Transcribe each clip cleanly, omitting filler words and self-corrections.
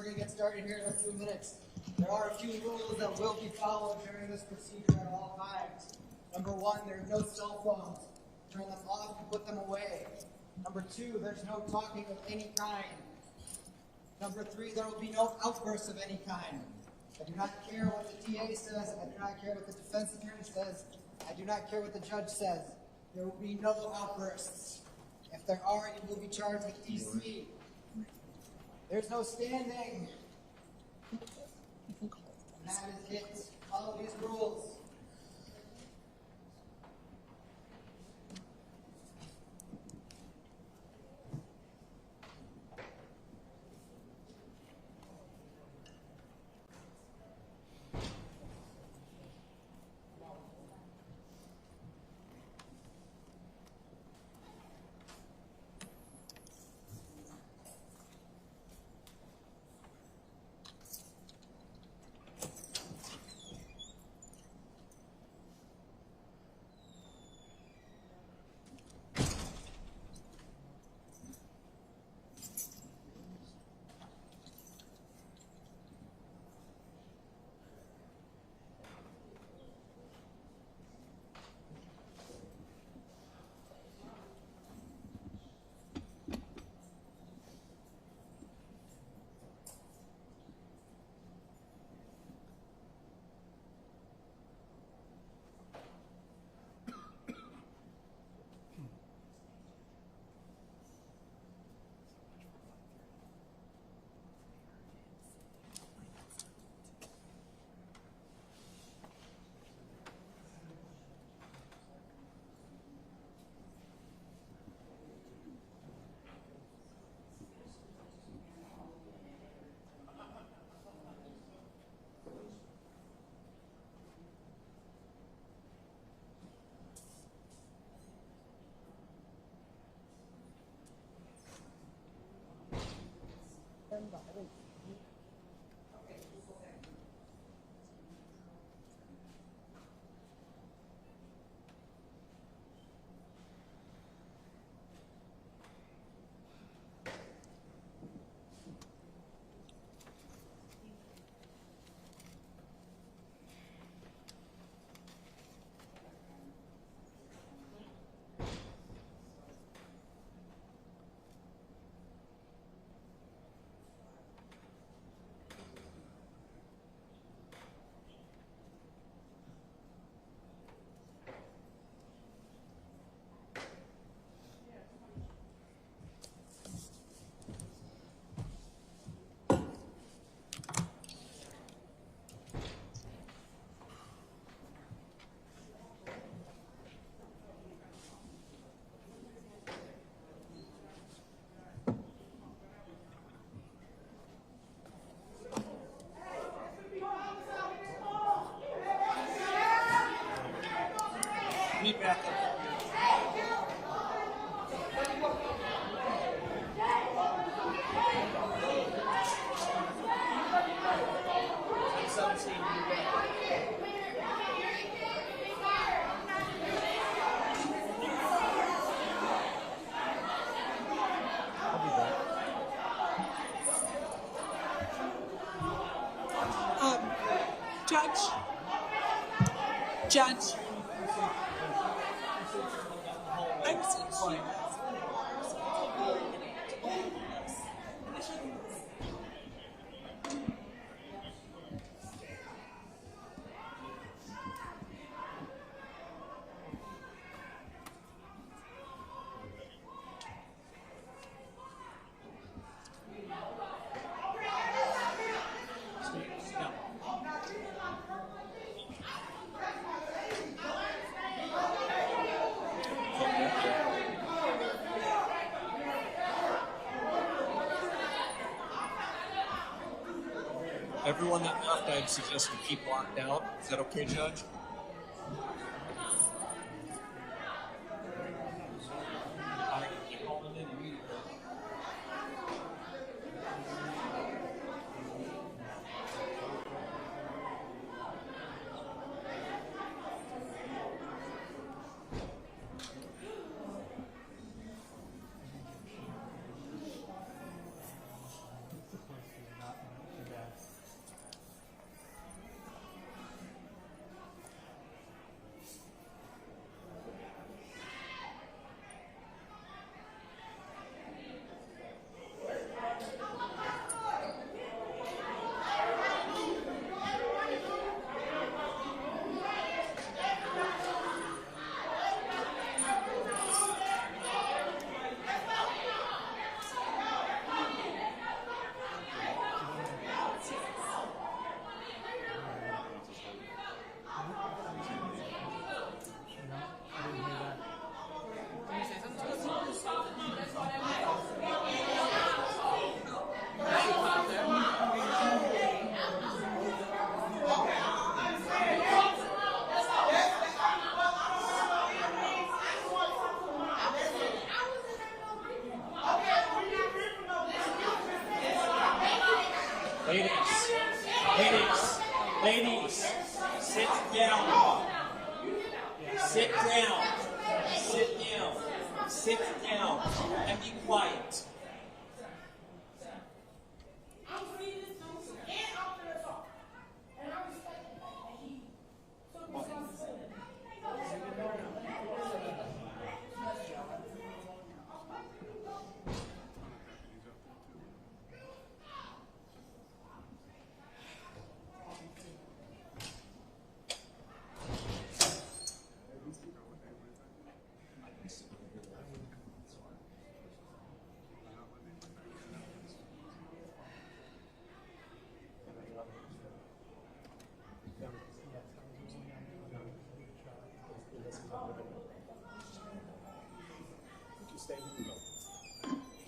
going to get started here in a few minutes. There are a few rules that will be followed during this procedure at all times. Number one, there's no cell phones. Turn them off and put them away. Number two, there's no talking of any kind. Number three, there will be no outbursts of any kind. I do not care what the DA says. I do not care what the defense attorney says. I do not care what the judge says. There will be no outbursts. If there are, you will be charged with DC. There's no standing. And that is it. Follow these rules. Meet back up. Judge, I'm so sorry. Everyone that left, I'd suggest we keep locked out. Is that okay, Judge? Ladies, sit down. Sit down. Sit down. Sit down. And be quiet.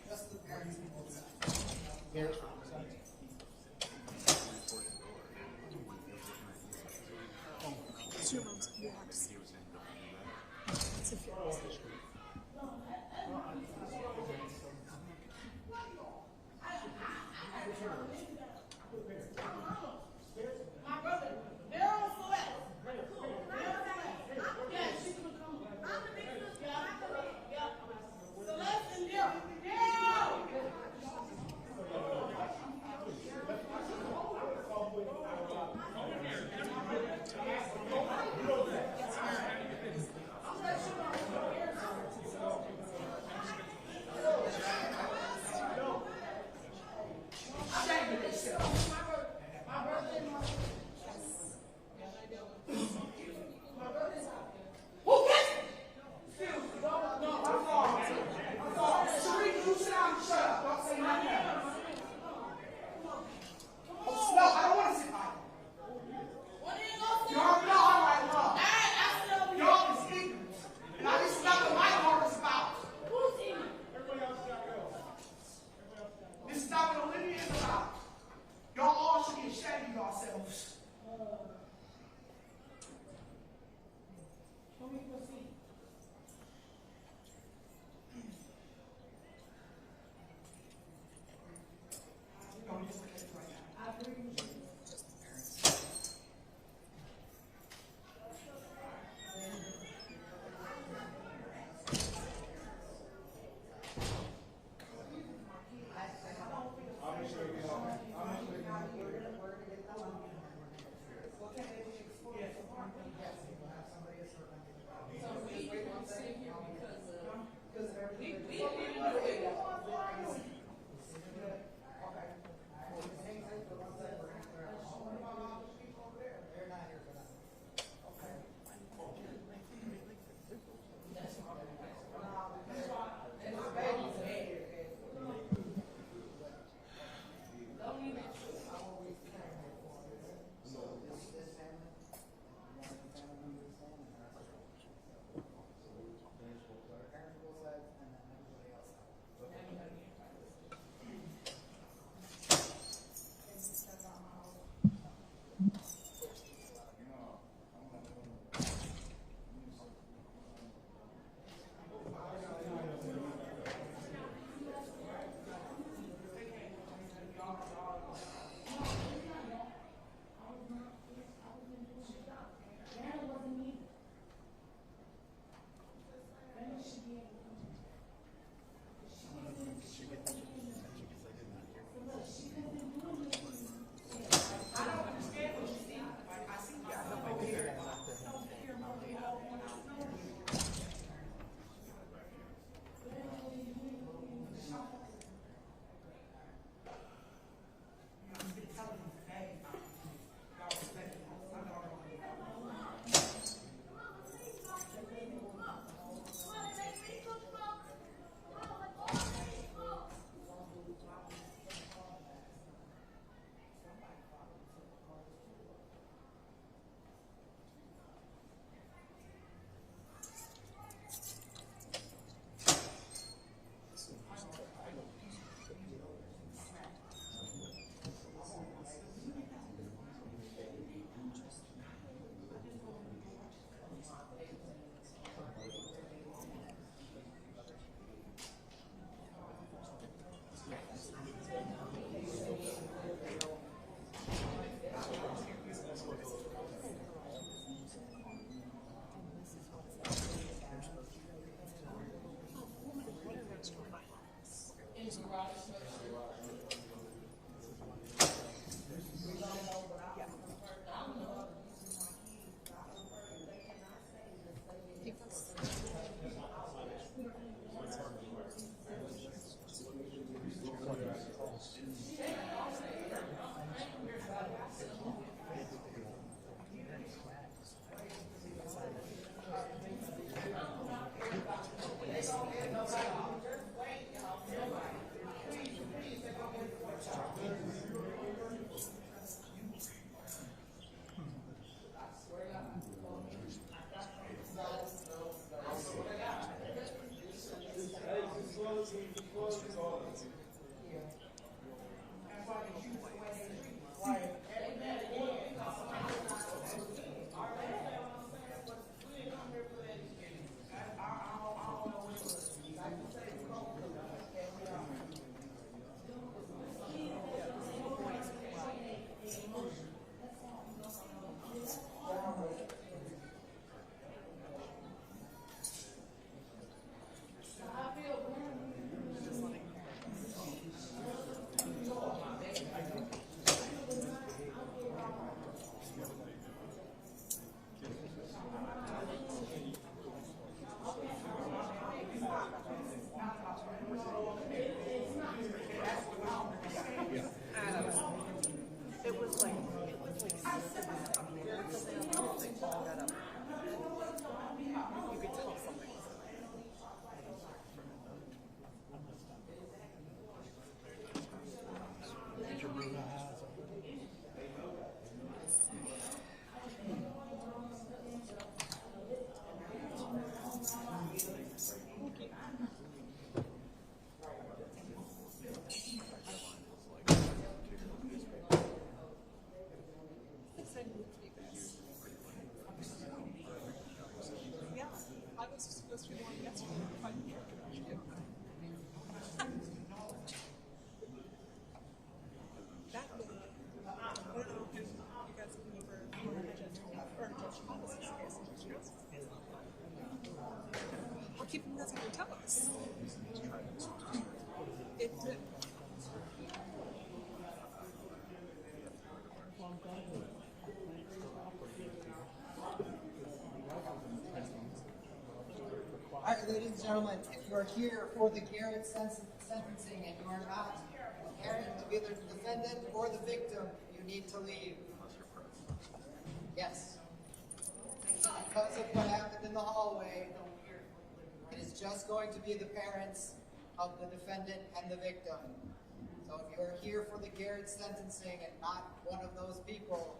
Just the parents on both sides. Garrett. It's your mom's box. It's a FOX. My brother, they're on select. Yeah, she can come. Yeah. Celeste and Daryl. That way, I don't know if you guys have been over for a judge or judge policies case. I'll keep them that's what they tell us. It's it. All right, ladies and gentlemen, if you are here for the Garrett sentencing and you are not Garrett of either the defendant or the victim, you need to leave. Yes. Because of what happened in the hallway, it is just going to be the parents of the defendant and the victim. So if you are here for the Garrett sentencing and not one of those people,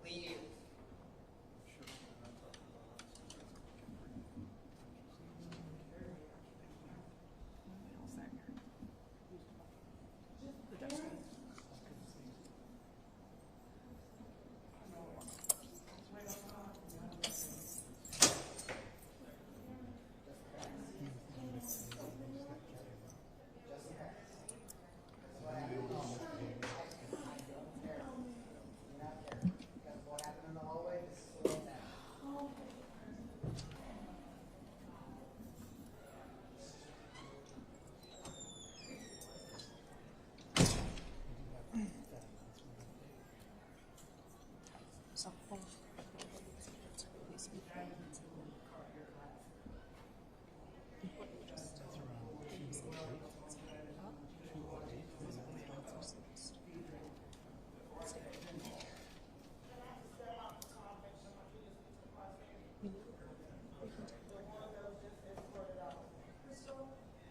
leave.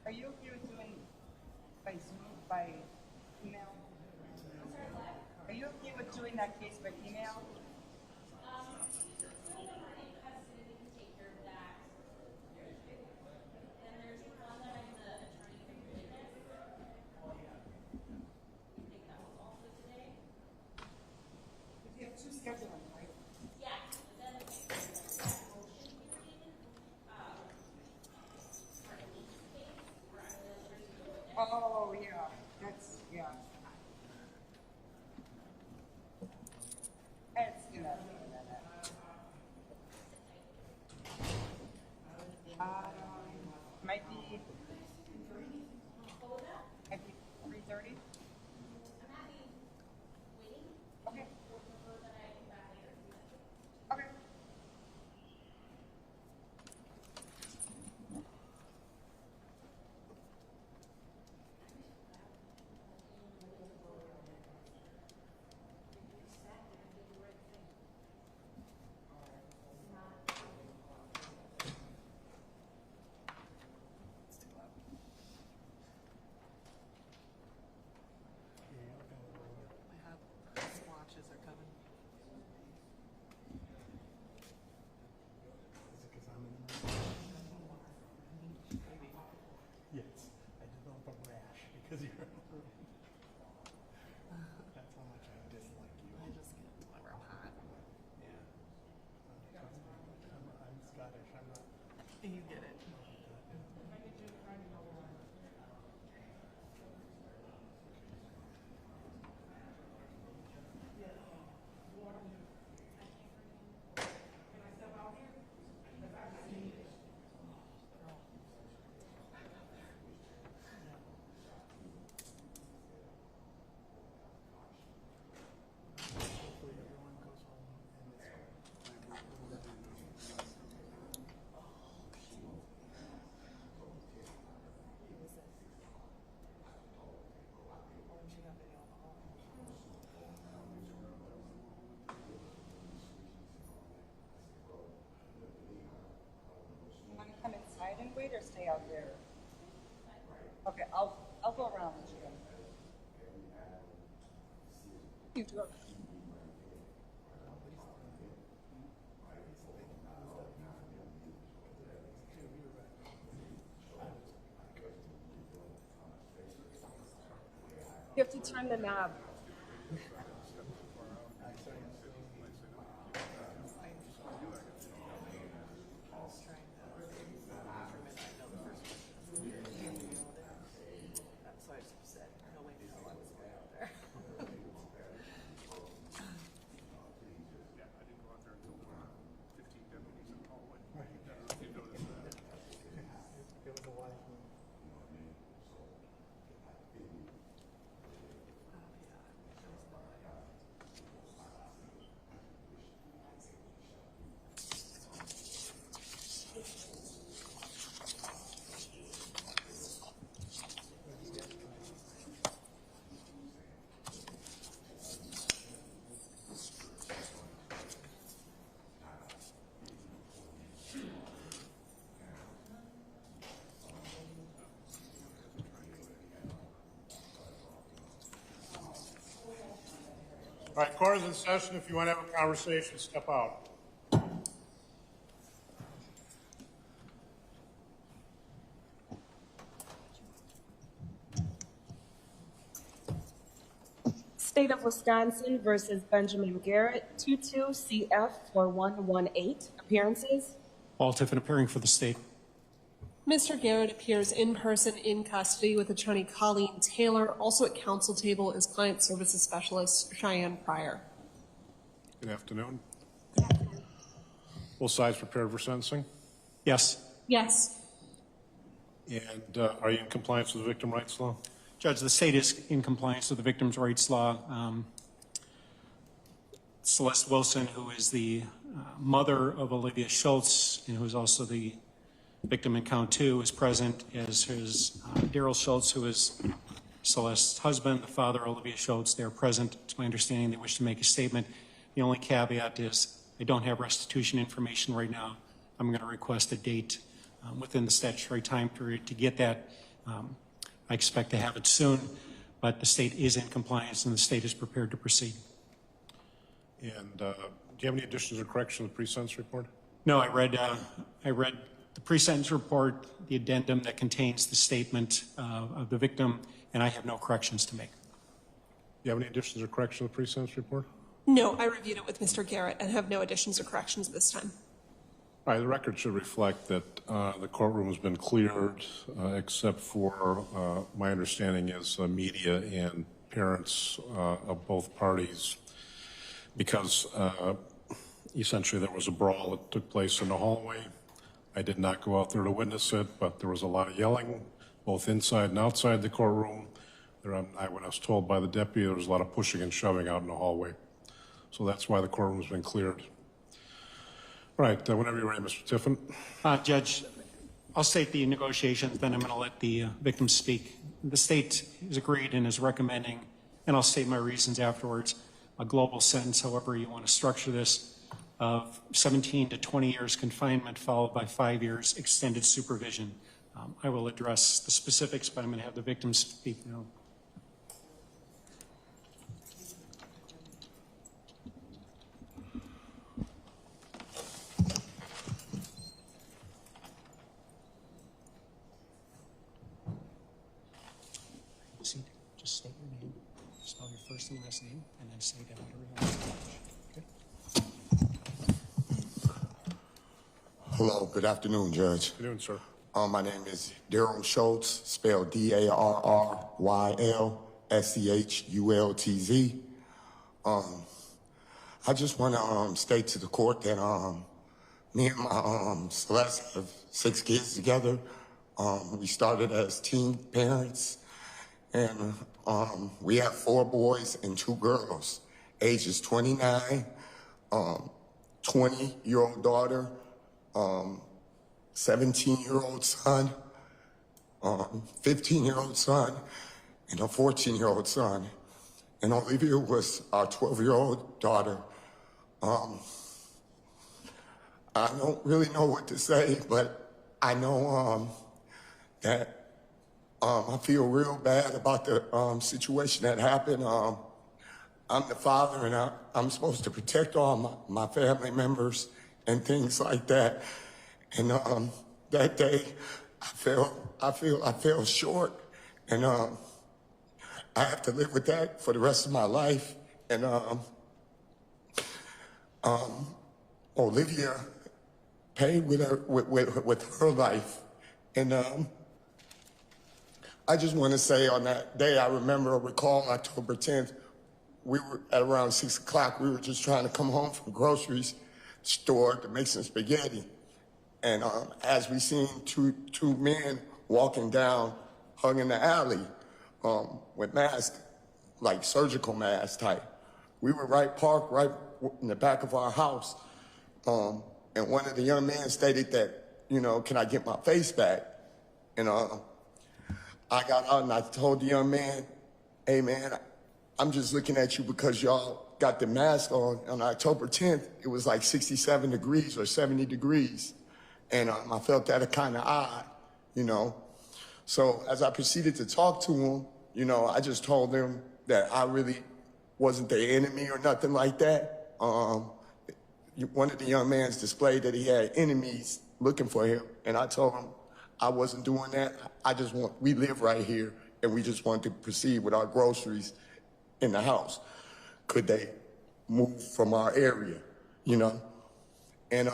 Are you okay with doing by Zoom, by email? Are you okay with doing that case by email? You have two scheduling, right? Oh, yeah, that's, yeah. It's good. Might be 3:30. Okay. Okay. Swatches are coming. Yes, I developed a rash because you're in the room. That's how much I dislike you. I just get whenever I'm hot. Yeah. Trust me, I'm Scottish. I'm not. You get it. Hopefully everyone goes home and You want to come inside and wait or stay out there? Okay, I'll go around with you. You have to go. You have to turn the knob. All right, court is in session. If you want to have a conversation, step out. State of Wisconsin versus Benjamin Garrett, 22 CF 4118. Appearances. Paul Tiffin appearing for the state. Mr. Garrett appears in person in custody with attorney Colleen Taylor. Also at counsel table is client services specialist Cheyenne Pryor. Good afternoon. Both sides prepared for sentencing? Yes. Yes. And are you in compliance with the victim rights law? Judge, the state is in compliance with the victim's rights law. Celeste Wilson, who is the mother of Olivia Schultz, and who is also the victim in count 2, is present, as is Daryl Schultz, who is Celeste's husband, the father of Olivia Schultz. They are present. It's my understanding they wish to make a statement. The only caveat is I don't have restitution information right now. I'm going to request a date within the statutory time period to get that. I expect to have it soon, but the state is in compliance and the state is prepared to proceed. And do you have any additions or corrections to the pre-sentence report? No, I read the pre-sentence report, the addendum that contains the statement of the victim, and I have no corrections to make. Do you have any additions or corrections to the pre-sentence report? No, I reviewed it with Mr. Garrett and have no additions or corrections this time. All right, the record should reflect that the courtroom has been cleared, except for my understanding is media and parents of both parties, because essentially there was a brawl that took place in the hallway. I did not go out there to witness it, but there was a lot of yelling, both inside and outside the courtroom. When I was told by the deputy, there was a lot of pushing and shoving out in the hallway. So that's why the courtroom has been cleared. All right, whenever you're ready, Mr. Tiffin. Judge, I'll state the negotiations, then I'm going to let the victim speak. The state has agreed and is recommending, and I'll state my reasons afterwards, a global sentence, however you want to structure this, of 17 to 20 years confinement followed by 5 years extended supervision. I will address the specifics, but I'm going to have the victim speak now. Just state your name, spell your first and last name, and then say that whatever you want. Okay? Hello, good afternoon, Judge. Good afternoon, sir. My name is Daryl Schultz, spelled Darrylschultz. I just want to state to the court that me and my Celeste have 6 kids together. We started as teen parents. And we have 4 boys and 2 girls, ages 29, 20-year-old daughter, 17-year-old son, 15-year-old son, and a 14-year-old son. And Olivia was our 12-year-old daughter. I don't really know what to say, but I know that I feel real bad about the situation that happened. I'm the father, and I'm supposed to protect all my family members and things like that. And that day, I fell short, and I have to live with that for the rest of my life. And Olivia paid with her life, and I just want to say on that day, I recall October 10th, we were at around 6 o'clock. We were just trying to come home from groceries store to make some spaghetti. And as we seen two men walking down, hung in the alley with masks, like surgical masks type. We were parked right in the back of our house. And one of the young men stated that, can I get my face back? And I got out and I told the young man, hey man, I'm just looking at you because y'all got the mask on. On October 10th, it was like 67 degrees or 70 degrees. And I felt that kind of odd, So as I proceeded to talk to him, I just told him that I really wasn't their enemy or nothing like that. One of the young men displayed that he had enemies looking for him, and I told him I wasn't doing that. We live right here, and we just want to proceed with our groceries in the house. Could they move from our area, you know? And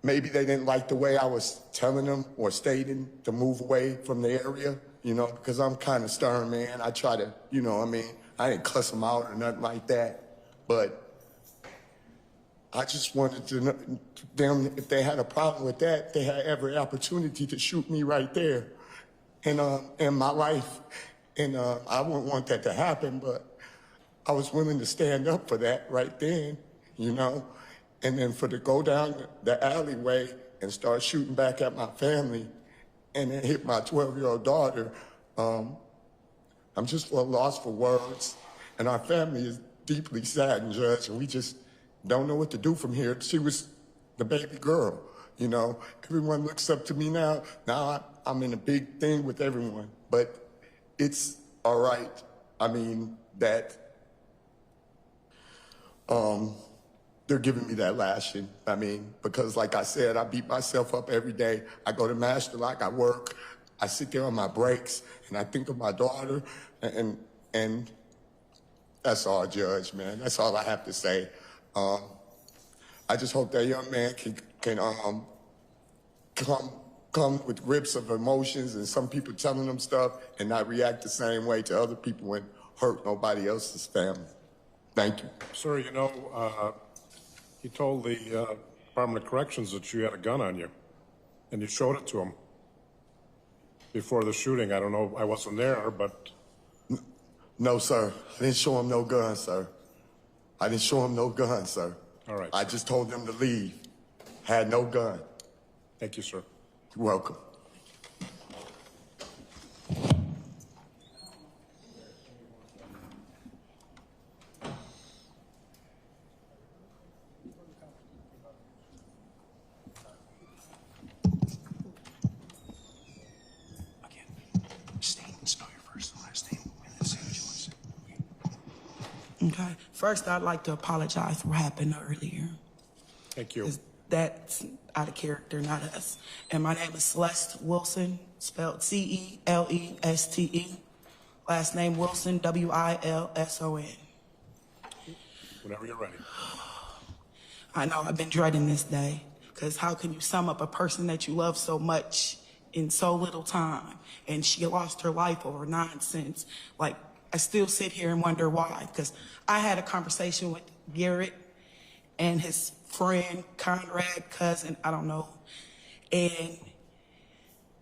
maybe they didn't like the way I was telling them or stating to move away from the area, you know, because I'm kind of stern, man. I try to, you know what I mean? I didn't cuss them out or nothing like that, but I just wanted to know them, if they had a problem with that, they had every opportunity to shoot me right there in my life. And I wouldn't want that to happen, but I was willing to stand up for that right then, you know? And then for to go down the alleyway and start shooting back at my family and then hit my 12-year-old daughter, I'm just at a loss for words. And our family is deeply saddened, Judge, and we just don't know what to do from here. She was the baby girl, you know. Everyone looks up to me now. Now I'm in a big thing with everyone, but it's all right. I mean, that they're giving me that lashing. I mean, because like I said, I beat myself up every day. I go to Master Lock, I work, I sit there on my breaks, and I think of my daughter, and that's all, Judge, man. That's all I have to say. I just hope that young man can come with grips of emotions and some people telling them stuff and not react the same way to other people and hurt nobody else's family. Thank you. Sir, you know, you told the Department of Corrections that you had a gun on you, and you showed it to them before the shooting. I don't know, I wasn't there, but... No, sir. I didn't show him no gun, sir. I didn't show him no gun, sir. All right. I just told them to leave. Had no gun. Thank you, sir. You're welcome. Okay. First, I'd like to apologize for what happened earlier. Thank you. That's out of character, not us. And my name is Celeste Wilson, spelled C-E-L-E-S-T-E. Last name Wilson, W-I-L-S-O-N. Whenever you're ready. I know, I've been dreading this day, because how can you sum up a person that you love so much in so little time? And she lost her life over nonsense. Like, I still sit here and wonder why, because I had a conversation with Garrett and his friend, Conrad, cousin, I don't know. And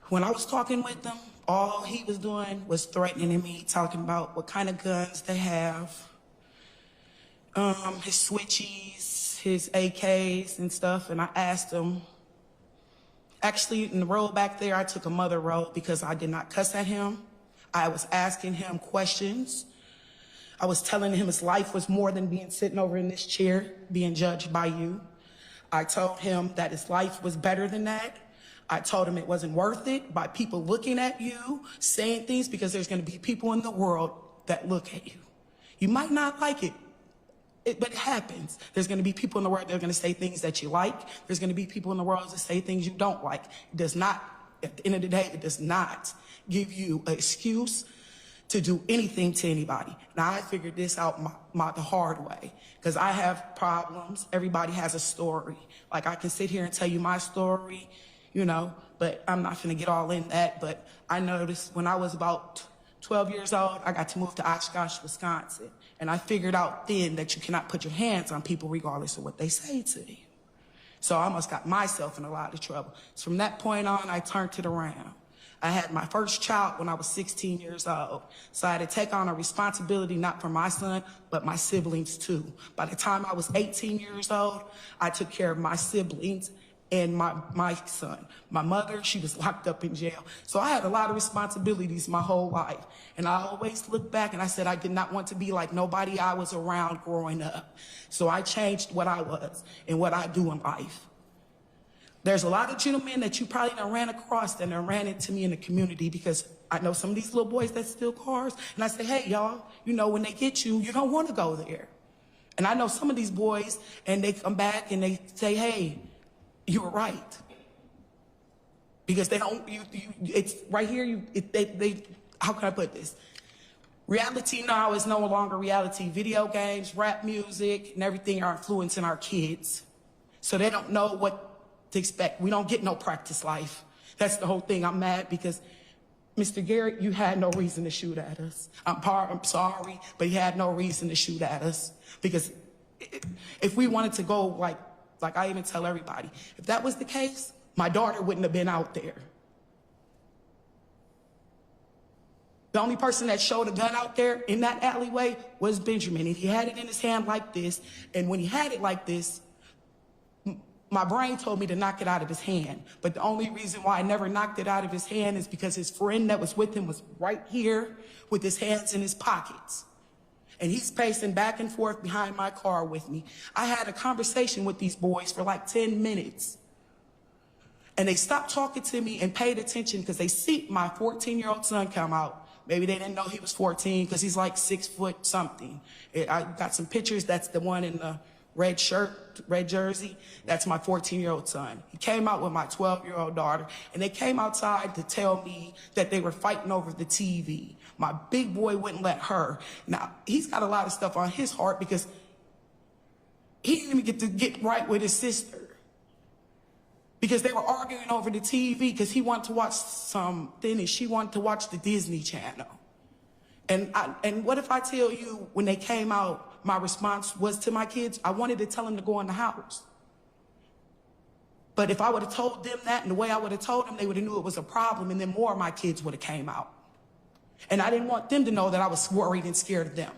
when I was talking with them, all he was doing was threatening me, talking about what kind of guns they have, his switchies, his AKs and stuff. And I asked him, actually in the road back there, I took a mother road because I did not cuss at him. I was asking him questions. I was telling him his life was more than being sitting over in this chair, being judged by you. I told him that his life was better than that. I told him it wasn't worth it by people looking at you, saying things, because there's going to be people in the world that look at you. You might not like it, but it happens. There's going to be people in the world that are going to say things that you like. There's going to be people in the world that say things you don't like. It does not, at the end of the day, it does not give you an excuse to do anything to anybody. Now, I figured this out the hard way, because I have problems. Everybody has a story. Like, I can sit here and tell you my story, you know, but I'm not gonna get all in that. But I noticed when I was about 12 years old, I got to move to Oshkosh, Wisconsin. And I figured out then that you cannot put your hands on people regardless of what they say to you. So I almost got myself in a lot of trouble. So from that point on, I turned it around. I had my first child when I was 16 years old. So I had to take on a responsibility not for my son, but my siblings too. By the time I was 18 years old, I took care of my siblings and my son. My mother, she was locked up in jail. So I had a lot of responsibilities my whole life. And I always look back and I said I did not want to be like nobody I was around growing up. So I changed what I was and what I do in life. There's a lot of gentlemen that you probably done ran across that done ran into me in the community because I know some of these little boys that steal cars. And I say, hey, y'all, you know, when they get you, you don't want to go there. And I know some of these boys, and they come back and they say, hey, you were right. Because they don't, it's right here, how can I put this? Reality now is no longer reality. Video games, rap music, and everything are influencing our kids. So they don't know what to expect. We don't get no practice life. That's the whole thing. I'm mad because, Mr. Garrett, you had no reason to shoot at us. I'm sorry, but you had no reason to shoot at us. Because if we wanted to go, like I even tell everybody, if that was the case, my daughter wouldn't have been out there. The only person that showed a gun out there in that alleyway was Benjamin, and he had it in his hand like this, and when he had it like this, my brain told me to knock it out of his hand. But the only reason why I never knocked it out of his hand is because his friend that was with him was right here with his hands in his pockets. And he's pacing back and forth behind my car with me. I had a conversation with these boys for like 10 minutes. And they stopped talking to me and paid attention because they see my 14-year-old son come out. Maybe they didn't know he was 14 because he's like 6 foot something. I got some pictures. That's the one in the red shirt, red jersey. That's my 14-year-old son. He came out with my 12-year-old daughter, and they came outside to tell me that they were fighting over the TV. My big boy wouldn't let her. Now, he's got a lot of stuff on his heart because he didn't even get to get right with his sister. Because they were arguing over the TV because he wanted to watch something and she wanted to watch the Disney Channel. And what if I tell you, when they came out, my response was to my kids, I wanted to tell them to go in the house. But if I would have told them that and the way I would have told them, they would have knew it was a problem, and then more of my kids would have came out. And I didn't want them to know that I was worried and scared of them.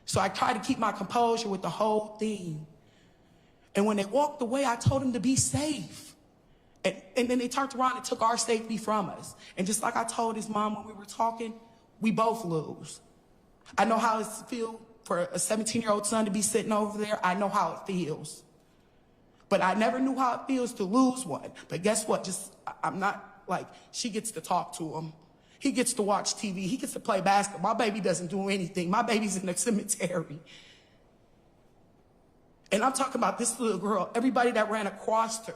So I tried to keep my composure with the whole thing. And when they walked away, I told them to be safe. And then they turned around and took our safety from us. And just like I told his mom when we were talking, we both lose. I know how it feels for a 17-year-old son to be sitting over there. I know how it feels. But I never knew how it feels to lose one. But guess what? I'm not like, she gets to talk to him. He gets to watch TV. He gets to play basketball. My baby doesn't do anything. My baby's in the cemetery. And I'm talking about this little girl. Everybody that ran across her,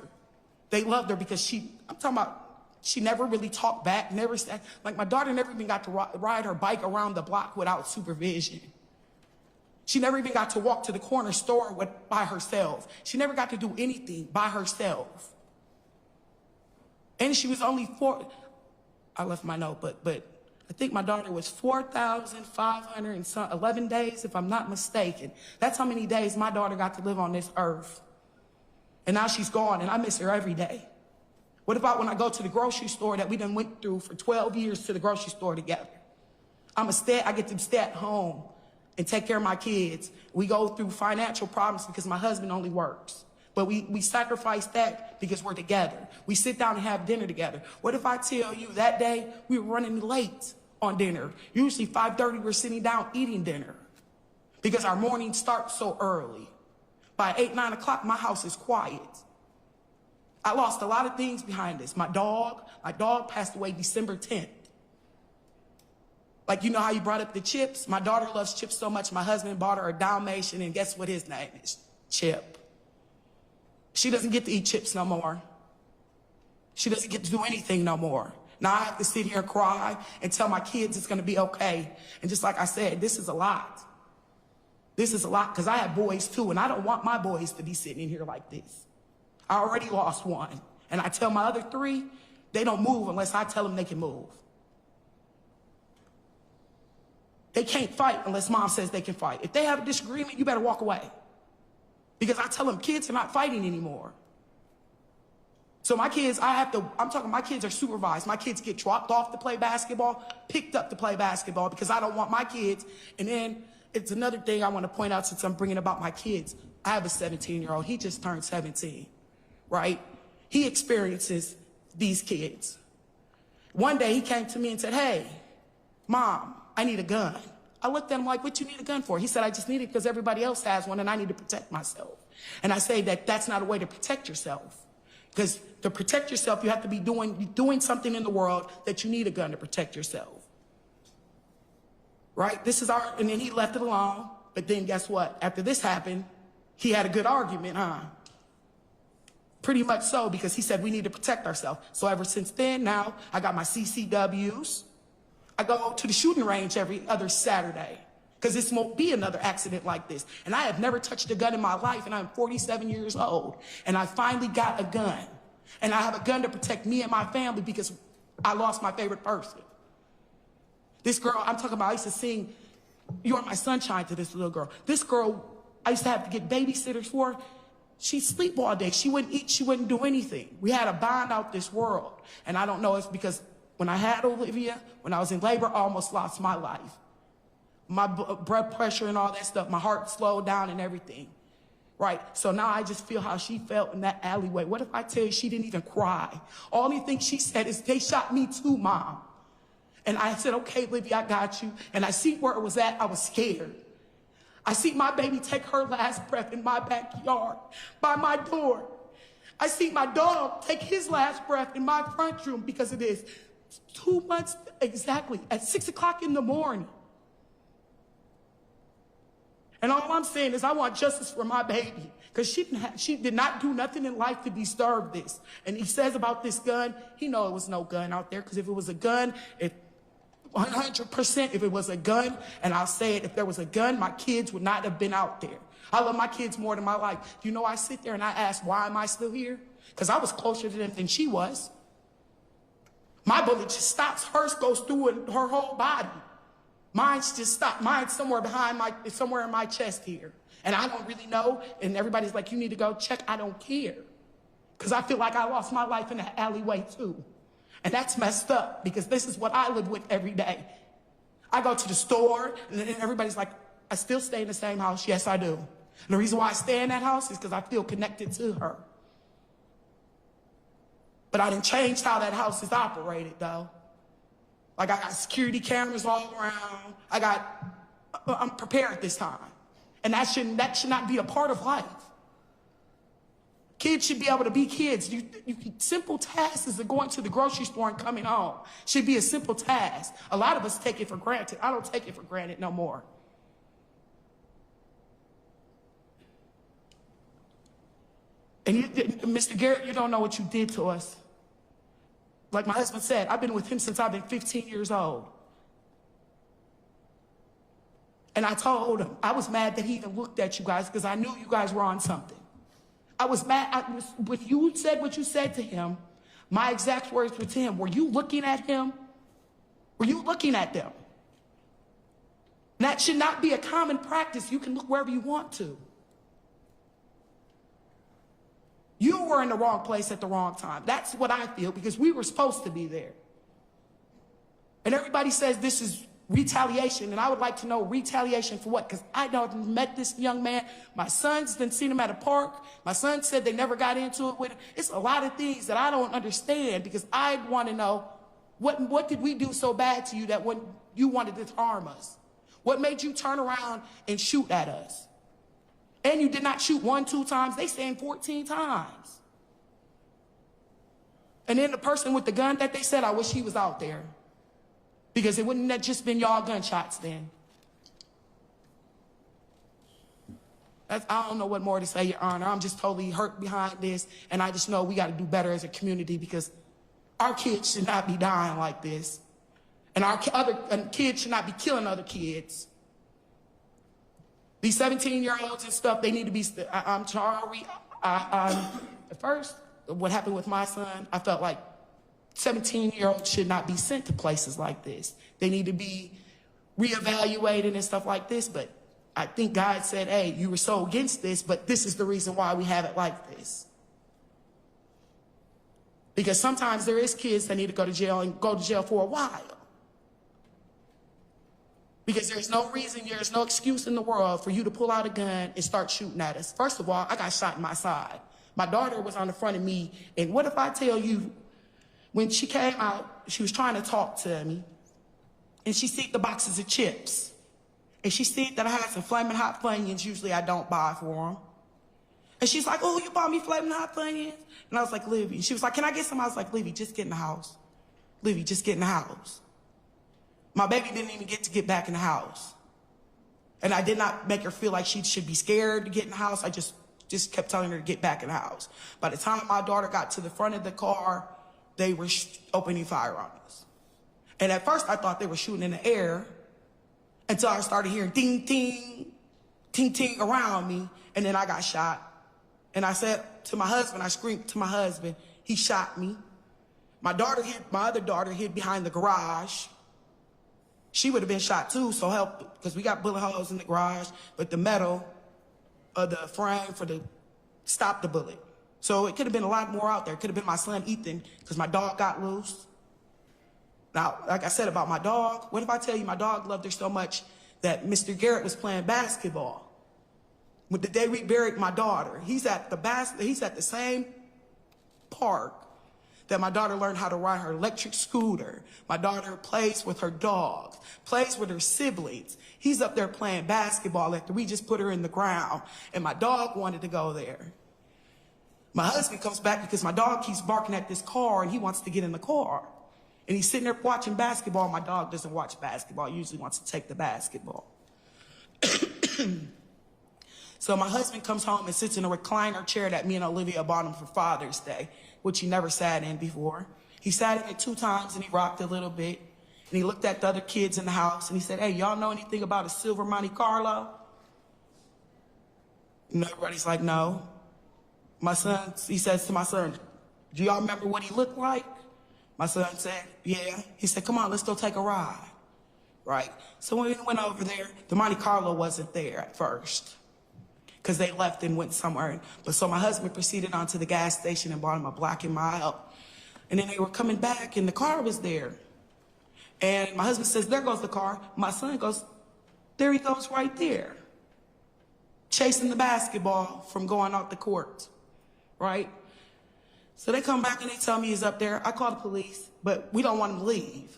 they loved her because I'm talking about, she never really talked back, never said, like my daughter never even got to ride her bike around the block without supervision. She never even got to walk to the corner store by herself. She never got to do anything by herself. And she was only 4, I left my note, but I think my daughter was 4,511 days, if I'm not mistaken. That's how many days my daughter got to live on this earth. And now she's gone, and I miss her every day. What about when I go to the grocery store that we done went through for 12 years to the grocery store together? I get to stay at home and take care of my kids. We go through financial problems because my husband only works. But we sacrifice that because we're together. We sit down and have dinner together. What if I tell you that day we were running late on dinner? Usually 5:30 we're sitting down eating dinner because our morning starts so early. By 8, 9 o'clock, my house is quiet. I lost a lot of things behind this. My dog passed away December 10th. Like, you know how you brought up the chips? My daughter loves chips so much, my husband bought her a Dalmatian, and guess what his name is? Chip. She doesn't get to eat chips no more. She doesn't get to do anything no more. Now I have to sit here and cry and tell my kids it's gonna be okay. And just like I said, this is a lot. This is a lot because I have boys too, and I don't want my boys to be sitting in here like this. I already lost one. And I tell my other 3, they don't move unless I tell them they can move. They can't fight unless mom says they can fight. If they have a disagreement, you better walk away. Because I tell them kids are not fighting anymore. So my kids, my kids are supervised. My kids get dropped off to play basketball, picked up to play basketball because I don't want my kids. And then it's another thing I want to point out since I'm bringing about my kids. I have a 17-year-old. He just turned 17, right? He experiences these kids. One day he came to me and said, hey, Mom, I need a gun. I looked at him like, what you need a gun for? He said, I just need it because everybody else has one and I need to protect myself. And I say that's not a way to protect yourself. Because to protect yourself, you have to be doing something in the world that you need a gun to protect yourself. Right? This is our, and then he left it alone. But then guess what? After this happened, he had a good argument, huh? Pretty much so, because he said we need to protect ourselves. So ever since then, now I got my CCWs. I go to the shooting range every other Saturday because this won't be another accident like this. And I have never touched a gun in my life, and I'm 47 years old. And I finally got a gun. And I have a gun to protect me and my family because I lost my favorite person. This girl, I'm talking about, I used to sing "You Are My Sunshine" to this little girl. This girl, I used to have to get babysitters for. She'd sleep all day. She wouldn't eat. She wouldn't do anything. We had a bond out this world. And I don't know, it's because when I had Olivia, when I was in labor, I almost lost my life. My blood pressure and all that stuff, my heart slowed down and everything. Right? So now I just feel how she felt in that alleyway. What if I tell you she didn't even cry? Only thing she said is, "They shot me too, Mom." And I said, "Okay, Olivia, I got you." And I see where it was at. I was scared. I see my baby take her last breath in my backyard, by my door. I see my dog take his last breath in my front room because it is 2 months exactly at 6 o'clock in the morning. And all I'm saying is I want justice for my baby because she did not do nothing in life to deserve this. And he says about this gun, he know it was no gun out there because if it was a gun, 100% if it was a gun, and I'll say it, if there was a gun, my kids would not have been out there. I love my kids more than my life. You know, I sit there and I ask, why am I still here? Because I was closer to them than she was. My bullet just stops. Hers goes through her whole body. Mine's just stopped. Mine's somewhere somewhere in my chest here. And I don't really know. And everybody's like, you need to go check. I don't care. Because I feel like I lost my life in that alleyway too. And that's messed up because this is what I live with every day. I go to the store and everybody's like, I still stay in the same house. Yes, I do. And the reason why I stay in that house is because I feel connected to her. But I didn't change how that house is operated though. Like I got security cameras all around. I'm prepared this time. And that should not be a part of life. Kids should be able to be kids. Simple tasks is going to the grocery store and coming home. Should be a simple task. A lot of us take it for granted. I don't take it for granted no more. And Mr. Garrett, you don't know what you did to us. Like my husband said, I've been with him since I've been 15 years old. And I told him, I was mad that he even looked at you guys because I knew you guys were on something. I was mad when you said what you said to him. My exact words were to him. Were you looking at him? Were you looking at them? That should not be a common practice. You can look wherever you want to. You were in the wrong place at the wrong time. That's what I feel because we were supposed to be there. And everybody says this is retaliation, and I would like to know retaliation for what? Because I don't met this young man. My son's been seen him at a park. My son said they never got into it with him. It's a lot of things that I don't understand because I want to know what did we do so bad to you that when you wanted to harm us? What made you turn around and shoot at us? And you did not shoot 1, 2 times. They saying 14 times. And then the person with the gun that they said, I wish he was out there. Because it wouldn't have just been y'all gunshots then. I don't know what more to say, Your Honor. I'm just totally hurt behind this. And I just know we got to do better as a community because our kids should not be dying like this. And our kids should not be killing other kids. These 17-year-olds and stuff, they need to be, I'm sorry. At first, what happened with my son, I felt like 17-year-olds should not be sent to places like this. They need to be reevaluated and stuff like this. But I think God said, hey, you were so against this, but this is the reason why we have it like this. Because sometimes there is kids that need to go to jail and go to jail for a while. Because there's no reason, there's no excuse in the world for you to pull out a gun and start shooting at us. First of all, I got shot in my side. My daughter was on the front of me. And what if I tell you, when she came out, she was trying to talk to me. And she seen the boxes of chips. And she seen that I had some Flamin' Hot Funyuns. Usually I don't buy for them. And she's like, oh, you bought me flaming hot onions? And I was like, Livy. She was like, can I get some? I was like, Livy, just get in the house. Livy, just get in the house. My baby didn't even get to get back in the house. And I did not make her feel like she should be scared to get in the house. I just kept telling her to get back in the house. By the time my daughter got to the front of the car, they were opening fire on us. And at first I thought they were shooting in the air until I started hearing ding, ding, ting, ting around me. And then I got shot. And I said to my husband, I screamed to my husband, he shot me. My other daughter hid behind the garage. She would have been shot too, so help, because we got bullet holes in the garage, but the metal of the frame stop the bullet. So it could have been a lot more out there. It could have been my son Ethan, because my dog got loose. Now, like I said about my dog, what if I tell you my dog loved her so much that Mr. Garrett was playing basketball? With the day we buried my daughter, he's at the same park that my daughter learned how to ride her electric scooter. My daughter plays with her dog, plays with her siblings. He's up there playing basketball after we just put her in the ground, and my dog wanted to go there. My husband comes back because my dog keeps barking at this car, and he wants to get in the car. And he's sitting there watching basketball. My dog doesn't watch basketball. He usually wants to take the basketball. So my husband comes home and sits in a recliner chair that me and Olivia bought him for Father's Day, which he never sat in before. He sat in it 2 times and he rocked a little bit. And he looked at the other kids in the house and he said, hey, y'all know anything about a silver Monte Carlo? And everybody's like, no. He says to my son, do y'all remember what he looked like? My son said, yeah. He said, come on, let's go take a ride. Right? So when we went over there, the Monte Carlo wasn't there at first, because they left and went somewhere. But so my husband proceeded on to the gas station and bought him a Black and Mild. And then they were coming back and the car was there. And my husband says, there goes the car. My son goes, there he goes right there. Chasing the basketball from going out the court, right? So they come back and they tell me he's up there. I call the police, but we don't want him to leave.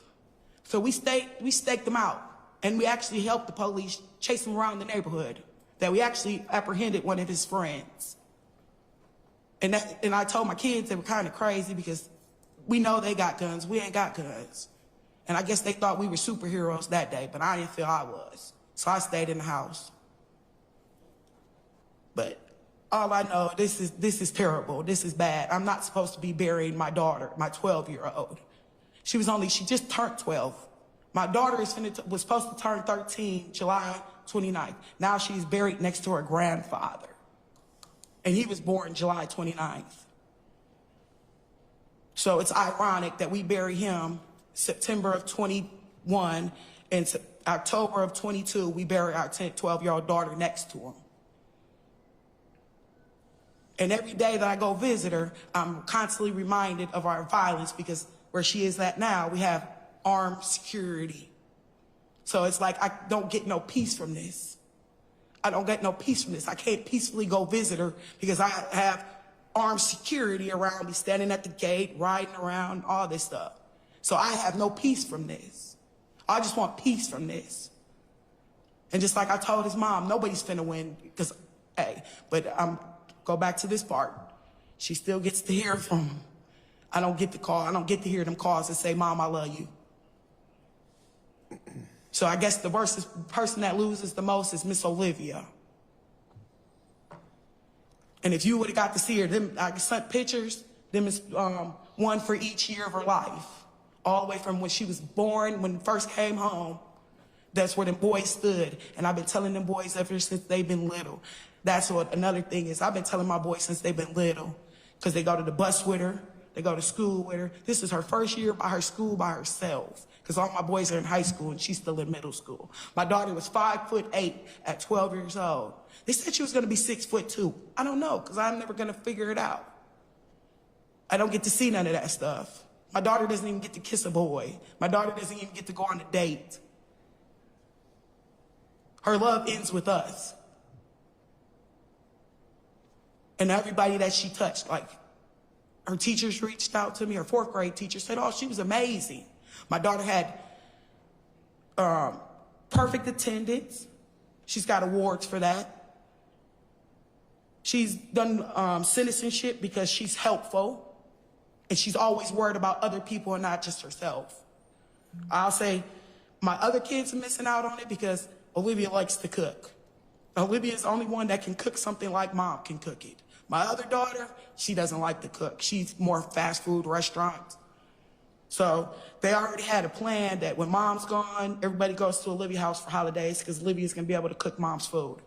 So we staked him out. And we actually helped the police chase him around the neighborhood. That we actually apprehended one of his friends. And I told my kids they were kind of crazy because we know they got guns, we ain't got guns. And I guess they thought we were superheroes that day, but I didn't feel I was. So I stayed in the house. But all I know, this is terrible, this is bad. I'm not supposed to be burying my daughter, my 12-year-old. She just turned 12. My daughter was supposed to turn 13 July 29th. Now she's buried next to her grandfather. And he was born July 29th. So it's ironic that we bury him September of 21, and October of 22, we bury our 12-year-old daughter next to him. And every day that I go visit her, I'm constantly reminded of our violence, because where she is at now, we have armed security. So it's like I don't get no peace from this. I don't get no peace from this. I can't peacefully go visit her because I have armed security around me, standing at the gate, riding around, all this stuff. So I have no peace from this. I just want peace from this. And just like I told his mom, nobody's finna win because, hey, but go back to this part. She still gets to hear from him. I don't get the call. I don't get to hear them calls and say, Mom, I love you. So I guess the person that loses the most is Miss Olivia. And if you would have got to see her, I sent pictures, them is one for each year of her life. All the way from when she was born, when first came home, that's where them boys stood. And I've been telling them boys ever since they've been little. That's what another thing is. I've been telling my boys since they've been little, because they go to the bus with her, they go to school with her. This is her first year by her school by herself, because all my boys are in high school and she's still in middle school. My daughter was 5'8" at 12 years old. They said she was going to be 6'2". I don't know, because I'm never going to figure it out. I don't get to see none of that stuff. My daughter doesn't even get to kiss a boy. My daughter doesn't even get to go on a date. Her love ends with us. And everybody that she touched, like her teachers reached out to me, her 4th grade teacher said, oh, she was amazing. My daughter had perfect attendance. She's got awards for that. She's done citizenship because she's helpful, and she's always worried about other people and not just herself. I'll say my other kids are missing out on it because Olivia likes to cook. Olivia's the only one that can cook something like mom can cook it. My other daughter, she doesn't like to cook. She's more fast food restaurants. So they already had a plan that when mom's gone, everybody goes to Olivia's house for holidays because Olivia's gonna be able to cook mom's food.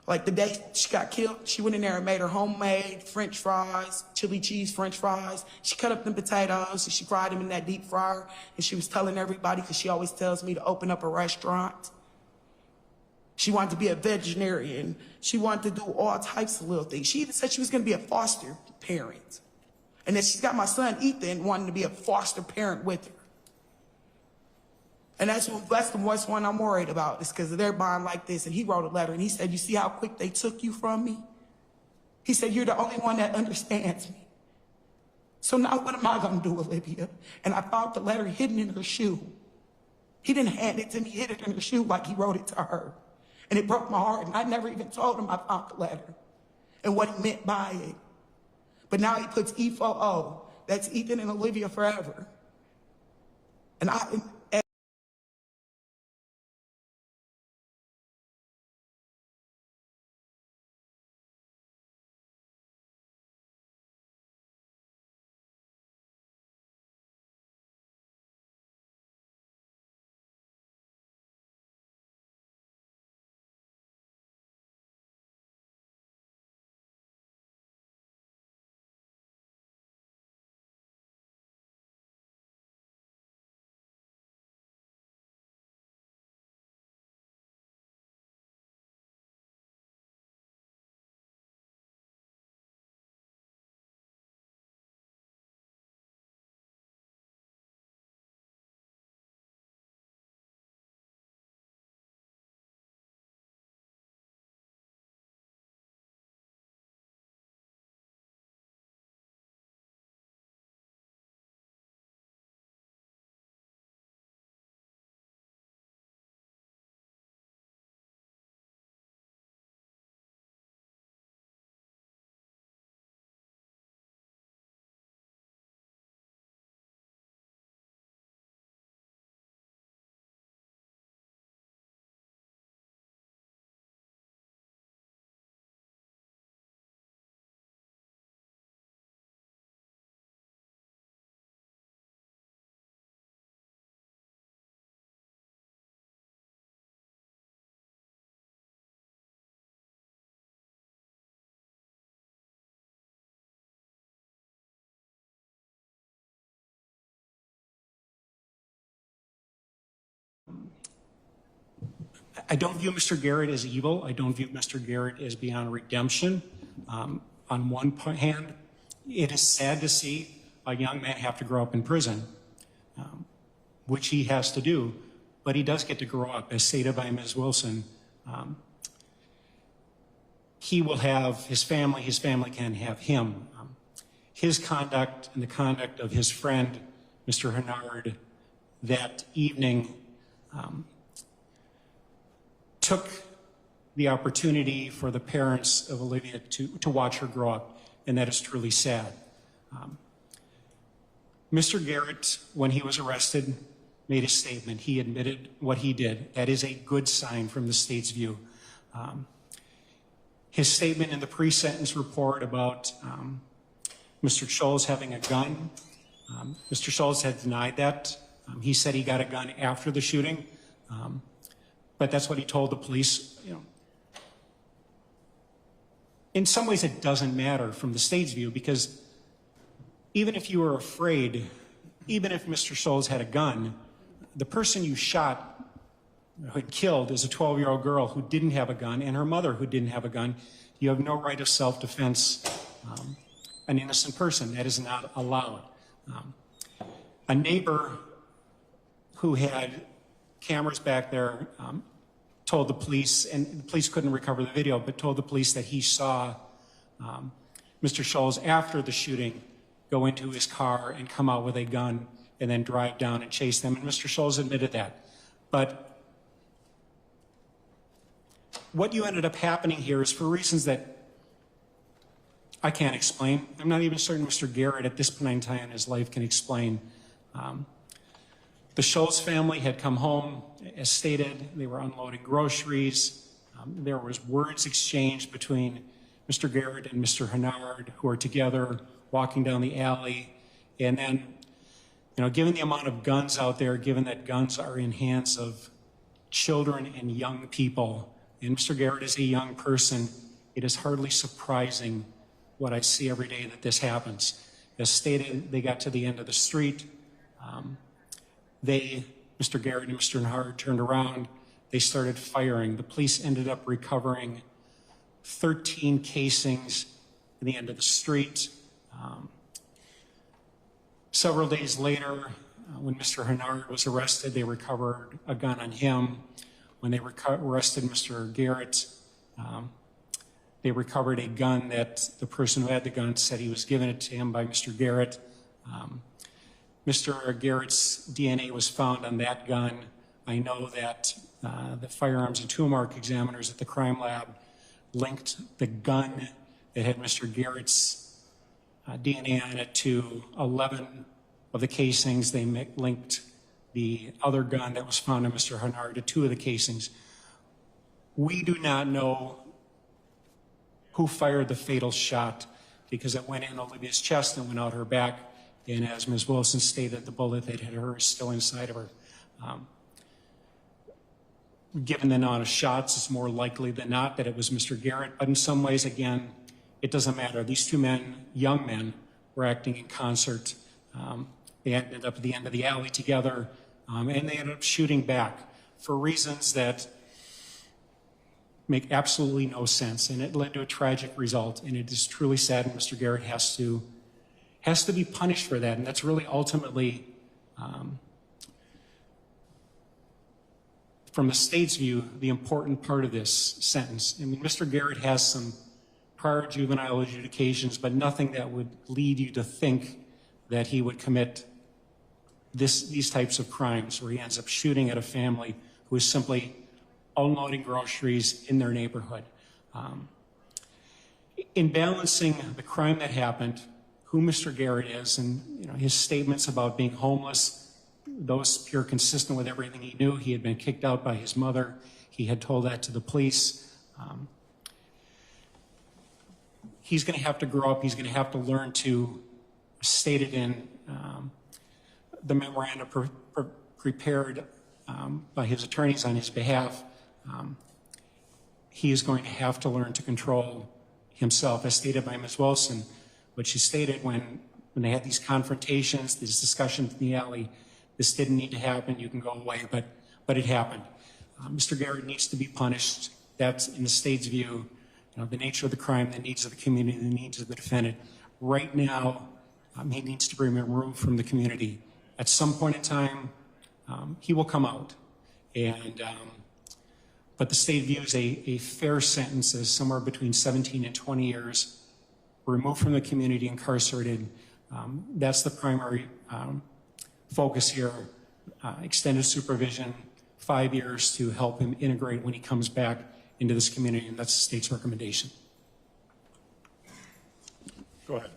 Like the day she got killed, she went in there and made her homemade French fries, chili cheese French fries. She cut up the potatoes and she fried them in that deep fryer. And she was telling everybody, because she always tells me to open up a restaurant. She wanted to be a veterinarian. She wanted to do all types of little things. She even said she was going to be a foster parent. And then she's got my son Ethan wanting to be a foster parent with her. And that's the worst one I'm worried about, is because they're bond like this. And he wrote a letter and he said, you see how quick they took you from me? He said, you're the only one that understands me. So now what am I going to do, Olivia? And I found the letter hidden in her shoe. He didn't hand it to me, he hid it in her shoe like he wrote it to her. And it broke my heart, and I never even told him I found the letter and what he meant by it. But now he puts E4O. That's Ethan and Olivia forever. And I don't view Mr. Garrett as evil. I don't view Mr. Garrett as beyond redemption. On one hand, it is sad to see a young man have to grow up in prison, which he has to do, but he does get to grow up. As stated by Ms. Wilson, he will have his family can have him. His conduct and the conduct of his friend, Mr. Hennard, that evening took the opportunity for the parents of Olivia to watch her grow up, and that is truly sad. Mr. Garrett, when he was arrested, made a statement. He admitted what he did. That is a good sign from the state's view. His statement in the pre-sentence report about Mr. Scholes having a gun, Mr. Scholes had denied that. He said he got a gun after the shooting, but that's what he told the police. You know, in some ways, it doesn't matter from the state's view, because even if you were afraid, even if Mr. Scholes had a gun, the person you shot, who had killed, is a 12-year-old girl who didn't have a gun, and her mother who didn't have a gun. You have no right of self-defense. An innocent person, that is not allowed. A neighbor who had cameras back there told the police, and the police couldn't recover the video, but told the police that he saw Mr. Scholes after the shooting go into his car and come out with a gun and then drive down and chase them. And Mr. Scholes admitted that. But what you ended up happening here is for reasons that I can't explain. I'm not even certain Mr. Garrett at this point in time in his life can explain. The Schultz family had come home, as stated. They were unloading groceries. There was words exchanged between Mr. Garrett and Mr. Hennard, who are together walking down the alley. And then, given the amount of guns out there, given that guns are in hands of children and young people, and Mr. Garrett is a young person, it is hardly surprising what I see every day that this happens. As stated, they got to the end of the street. Mr. Garrett and Mr. Hennard turned around. They started firing. The police ended up recovering 13 casings in the end of the street. Several days later, when Mr. Hennard was arrested, they recovered a gun on him. When they arrested Mr. Garrett, they recovered a gun that the person who had the gun said he was given it to him by Mr. Garrett. Mr. Garrett's DNA was found on that gun. I know that the firearms and tool mark examiners at the crime lab linked the gun that had Mr. Garrett's DNA on it to 11 of the casings. They linked the other gun that was found on Mr. Hennard to 2 of the casings. We do not know who fired the fatal shot because it went in Olivia's chest and went out her back. And as Ms. Wilson stated, the bullet that hit her is still inside of her. Given the amount of shots, it's more likely than not that it was Mr. Garrett. But in some ways, again, it doesn't matter. These 2 men, young men, were acting in concert. They ended up at the end of the alley together, and they ended up shooting back for reasons that make absolutely no sense. And it led to a tragic result, and it is truly sad, and Mr. Garrett has to be punished for that. And that's really ultimately, from the state's view, the important part of this sentence. I mean, Mr. Garrett has some prior juvenile adjudications, but nothing that would lead you to think that he would commit these types of crimes where he ends up shooting at a family who is simply unloading groceries in their neighborhood. In balancing the crime that happened, who Mr. Garrett is, and his statements about being homeless, those appear consistent with everything he knew. He had been kicked out by his mother. He had told that to the police. He's going to have to grow up. He's going to have to learn to state it in the memorandum prepared by his attorneys on his behalf. He is going to have to learn to control himself, as stated by Ms. Wilson. What she stated when they had these confrontations, these discussions in the alley, this didn't need to happen, you can go away, but it happened. Mr. Garrett needs to be punished. That's, in the state's view, the nature of the crime, the needs of the community, the needs of the defendant. Right now, he needs to be removed from the community. At some point in time, he will come out. But the state views a fair sentence as somewhere between 17 and 20 years, removed from the community, incarcerated. That's the primary focus here. Extended supervision, 5 years to help him integrate when he comes back into this community, and that's the state's recommendation. Go ahead.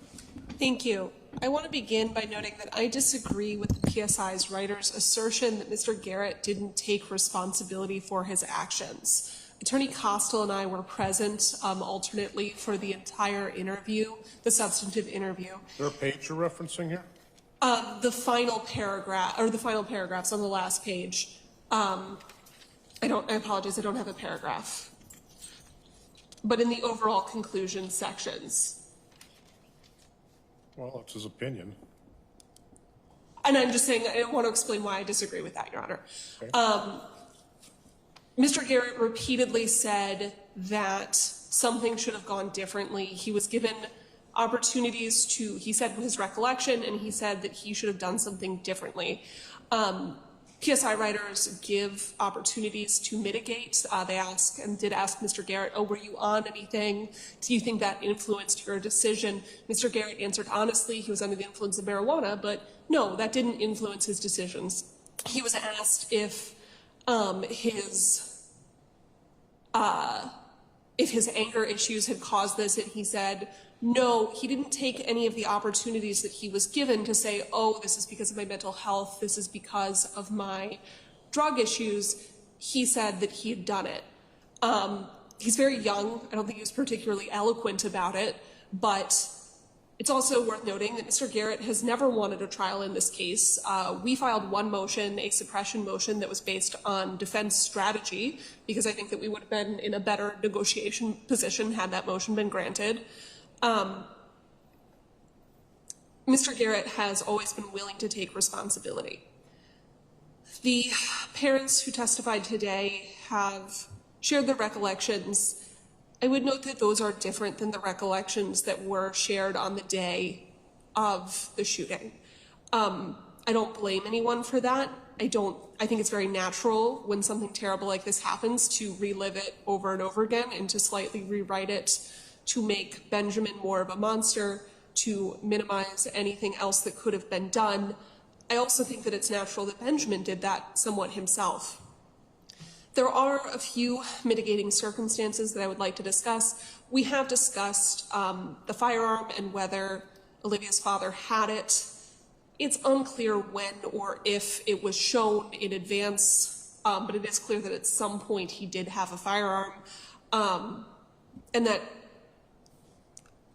Thank you. I want to begin by noting that I disagree with the PSI's writer's assertion that Mr. Garrett didn't take responsibility for his actions. Attorney Costel and I were present alternately for the entire interview, the substantive interview. Is there a page you're referencing here? The final paragraph, or the final paragraphs on the last page. I apologize, I don't have a paragraph. But in the overall conclusion sections. Well, it's his opinion. And I'm just saying, I want to explain why I disagree with that, Your Honor. Okay. Mr. Garrett repeatedly said that something should have gone differently. He was given opportunities to, he said his recollection, and he said that he should have done something differently. PSI writers give opportunities to mitigate. They ask, and did ask Mr. Garrett, were you on anything? Do you think that influenced your decision? Mr. Garrett answered honestly, he was under the influence of marijuana, but no, that didn't influence his decisions. He was asked if his if his anger issues had caused this, and he said, no, he didn't take any of the opportunities that he was given to say, oh, this is because of my mental health, this is because of my drug issues. He said that he had done it. He's very young. I don't think he was particularly eloquent about it, but it's also worth noting that Mr. Garrett has never wanted a trial in this case. We filed one motion, a suppression motion, that was based on defense strategy, because I think that we would have been in a better negotiation position had that motion been granted. Mr. Garrett has always been willing to take responsibility. The parents who testified today have shared their recollections. I would note that those are different than the recollections that were shared on the day of the shooting. I don't blame anyone for that. I think it's very natural when something terrible like this happens to relive it over and over again and to slightly rewrite it to make Benjamin more of a monster, to minimize anything else that could have been done. I also think that it's natural that Benjamin did that somewhat himself. There are a few mitigating circumstances that I would like to discuss. We have discussed the firearm and whether Olivia's father had it. It's unclear when or if it was shown in advance, but it is clear that at some point he did have a firearm, and that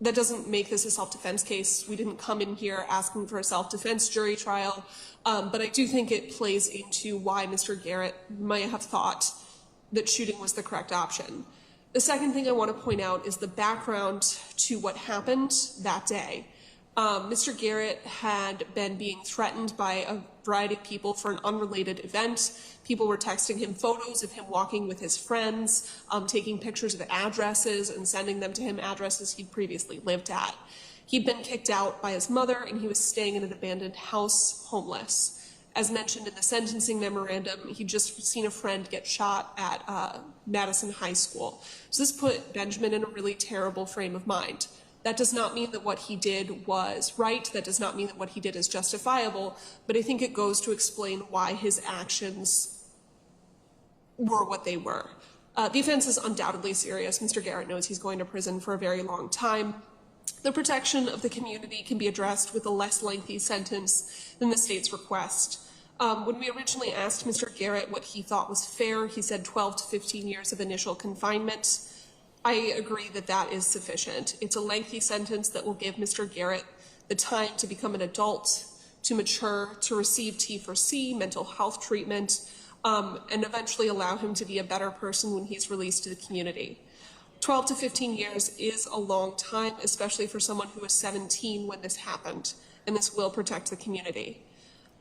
doesn't make this a self-defense case. We didn't come in here asking for a self-defense jury trial, but I do think it plays into why Mr. Garrett might have thought that shooting was the correct option. The second thing I want to point out is the background to what happened that day. Mr. Garrett had been being threatened by a variety of people for an unrelated event. People were texting him photos of him walking with his friends, taking pictures of addresses and sending them to him, addresses he'd previously lived at. He'd been kicked out by his mother and he was staying in an abandoned house, homeless. As mentioned in the sentencing memorandum, he'd just seen a friend get shot at Madison High School. So this put Benjamin in a really terrible frame of mind. That does not mean that what he did was right. That does not mean that what he did is justifiable, but I think it goes to explain why his actions were what they were. The offense is undoubtedly serious. Mr. Garrett knows he's going to prison for a very long time. The protection of the community can be addressed with a less lengthy sentence than the state's request. When we originally asked Mr. Garrett what he thought was fair, he said 12 to 15 years of initial confinement. I agree that that is sufficient. It's a lengthy sentence that will give Mr. Garrett the time to become an adult, to mature, to receive T4C, mental health treatment, and eventually allow him to be a better person when he's released to the community. 12 to 15 years is a long time, especially for someone who was 17 when this happened, and this will protect the community.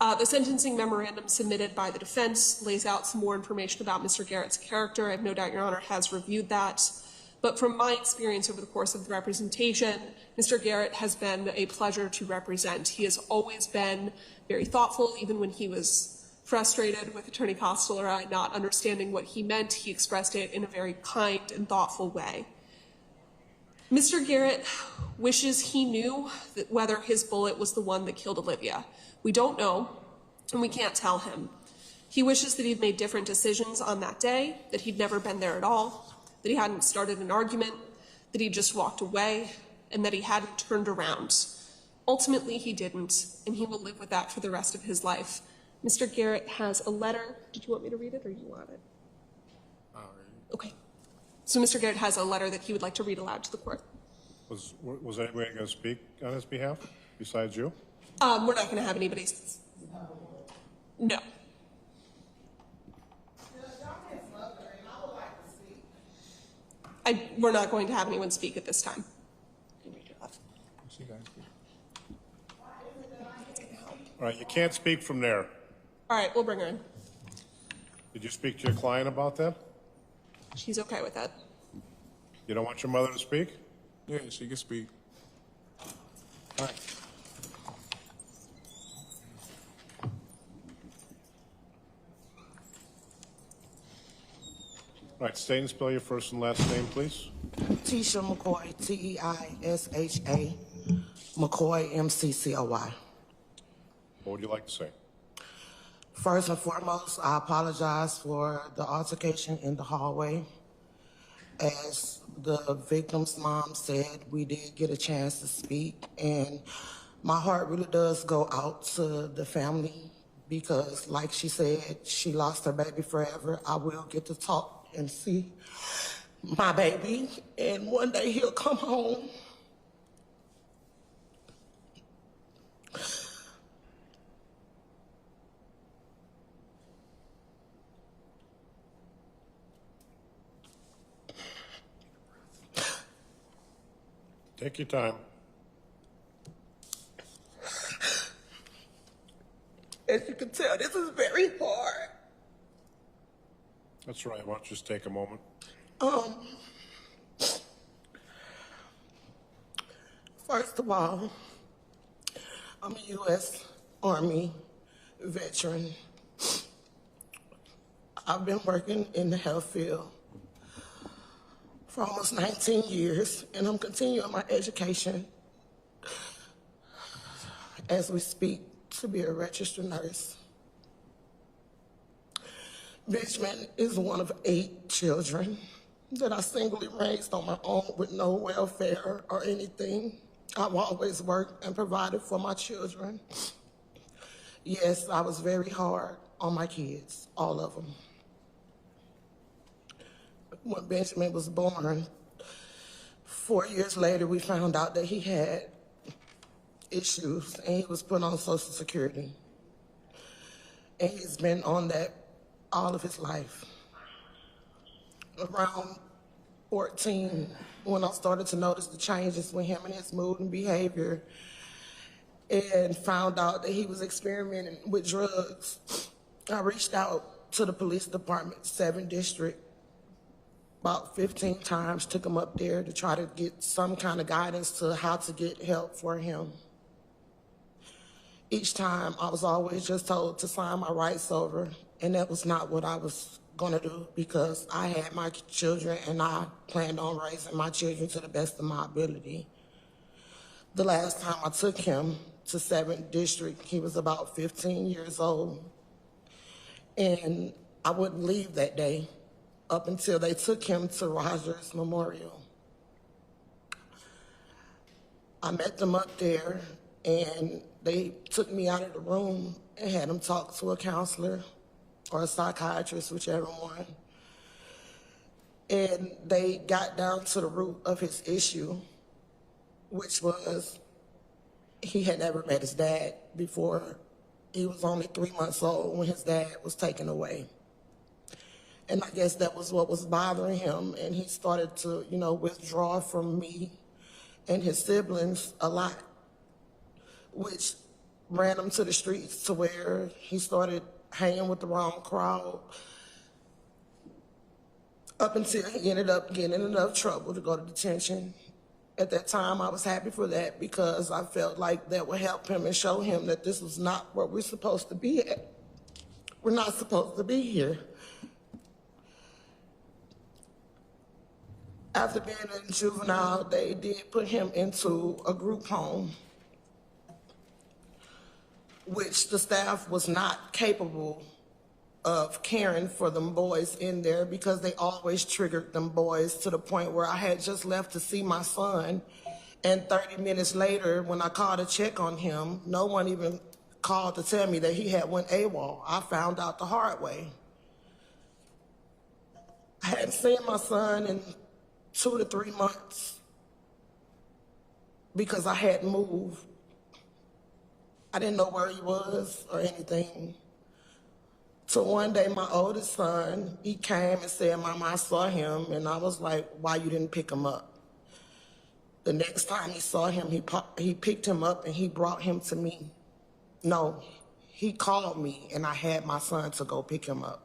The sentencing memorandum submitted by the defense lays out some more information about Mr. Garrett's character. I have no doubt Your Honor has reviewed that. But from my experience over the course of the representation, Mr. Garrett has been a pleasure to represent. He has always been very thoughtful, even when he was frustrated with Attorney Costello or I not understanding what he meant. He expressed it in a very kind and thoughtful way. Mr. Garrett wishes he knew that whether his bullet was the one that killed Olivia. We don't know, and we can't tell him. He wishes that he'd made different decisions on that day, that he'd never been there at all, that he hadn't started an argument, that he just walked away, and that he hadn't turned around. Ultimately, he didn't, and he will live with that for the rest of his life. Mr. Garrett has a letter. Did you want me to read it, or do you want it? Okay. So Mr. Garrett has a letter that he would like to read aloud to the court. Was anybody going to speak on his behalf besides you? We're not going to have anybody. No. We're not going to have anyone speak at this time. All right, you can't speak from there. All right, we'll bring her in. Did you speak to your client about that? She's okay with that. You don't want your mother to speak? Yeah, she can speak. All right. All right, state and spell your first and last name, please. Tisha McCoy, T-E-I-S-H-A, McCoy, M-C-C-O-Y. What would you like to say? First and foremost, I apologize for the altercation in the hallway. As the victim's mom said, we did get a chance to speak, and my heart really does go out to the family because, like she said, she lost her baby forever. I will get to talk and see my baby, and one day he'll come home. Take your time. As you can tell, this is very hard. That's right. Why don't you just take a moment? First of all, I'm a U.S. Army veteran. I've been working in the health field for almost 19 years, and I'm continuing my education as we speak to be a registered nurse. Benjamin is one of 8 children that I singly raised on my own with no welfare or anything. I've always worked and provided for my children. Yes, I was very hard on my kids, all of them. When Benjamin was born, 4 years later, we found out that he had issues and he was put on Social Security. And he's been on that all of his life. Around 14, when I started to notice the changes with him and his mood and behavior, and found out that he was experimenting with drugs, I reached out to the police department, 7th District, about 15 times, took him up there to try to get some kind of guidance to how to get help for him. Each time, I was always just told to sign my rights over, and that was not what I was gonna do because I had my children and I planned on raising my children to the best of my ability. The last time I took him to 7th District, he was about 15 years old, and I wouldn't leave that day up until they took him to Rogers Memorial. I met them up there, and they took me out of the room and had him talk to a counselor or a psychiatrist, whichever one. And they got down to the root of his issue, which was he had never met his dad before. He was only 3 months old when his dad was taken away. And I guess that was what was bothering him, and he started to, withdraw from me and his siblings a lot, which ran him to the streets to where he started hanging with the wrong crowd up until he ended up getting in enough trouble to go to detention. At that time, I was happy for that because I felt like that would help him and show him that this was not where we're supposed to be at. We're not supposed to be here. After being in juvenile, they did put him into a group home, which the staff was not capable of caring for them boys in there because they always triggered them boys to the point where I had just left to see my son, and 30 minutes later, when I called to check on him, no one even called to tell me that he had went AWOL. I found out the hard way. I hadn't seen my son in 2 to 3 months because I hadn't moved. I didn't know where he was or anything. So one day, my oldest son, he came and said, "Mama, I saw him," and I was like, "Why you didn't pick him up?" The next time he saw him, he picked him up and he brought him to me. No, he called me and I had my son to go pick him up.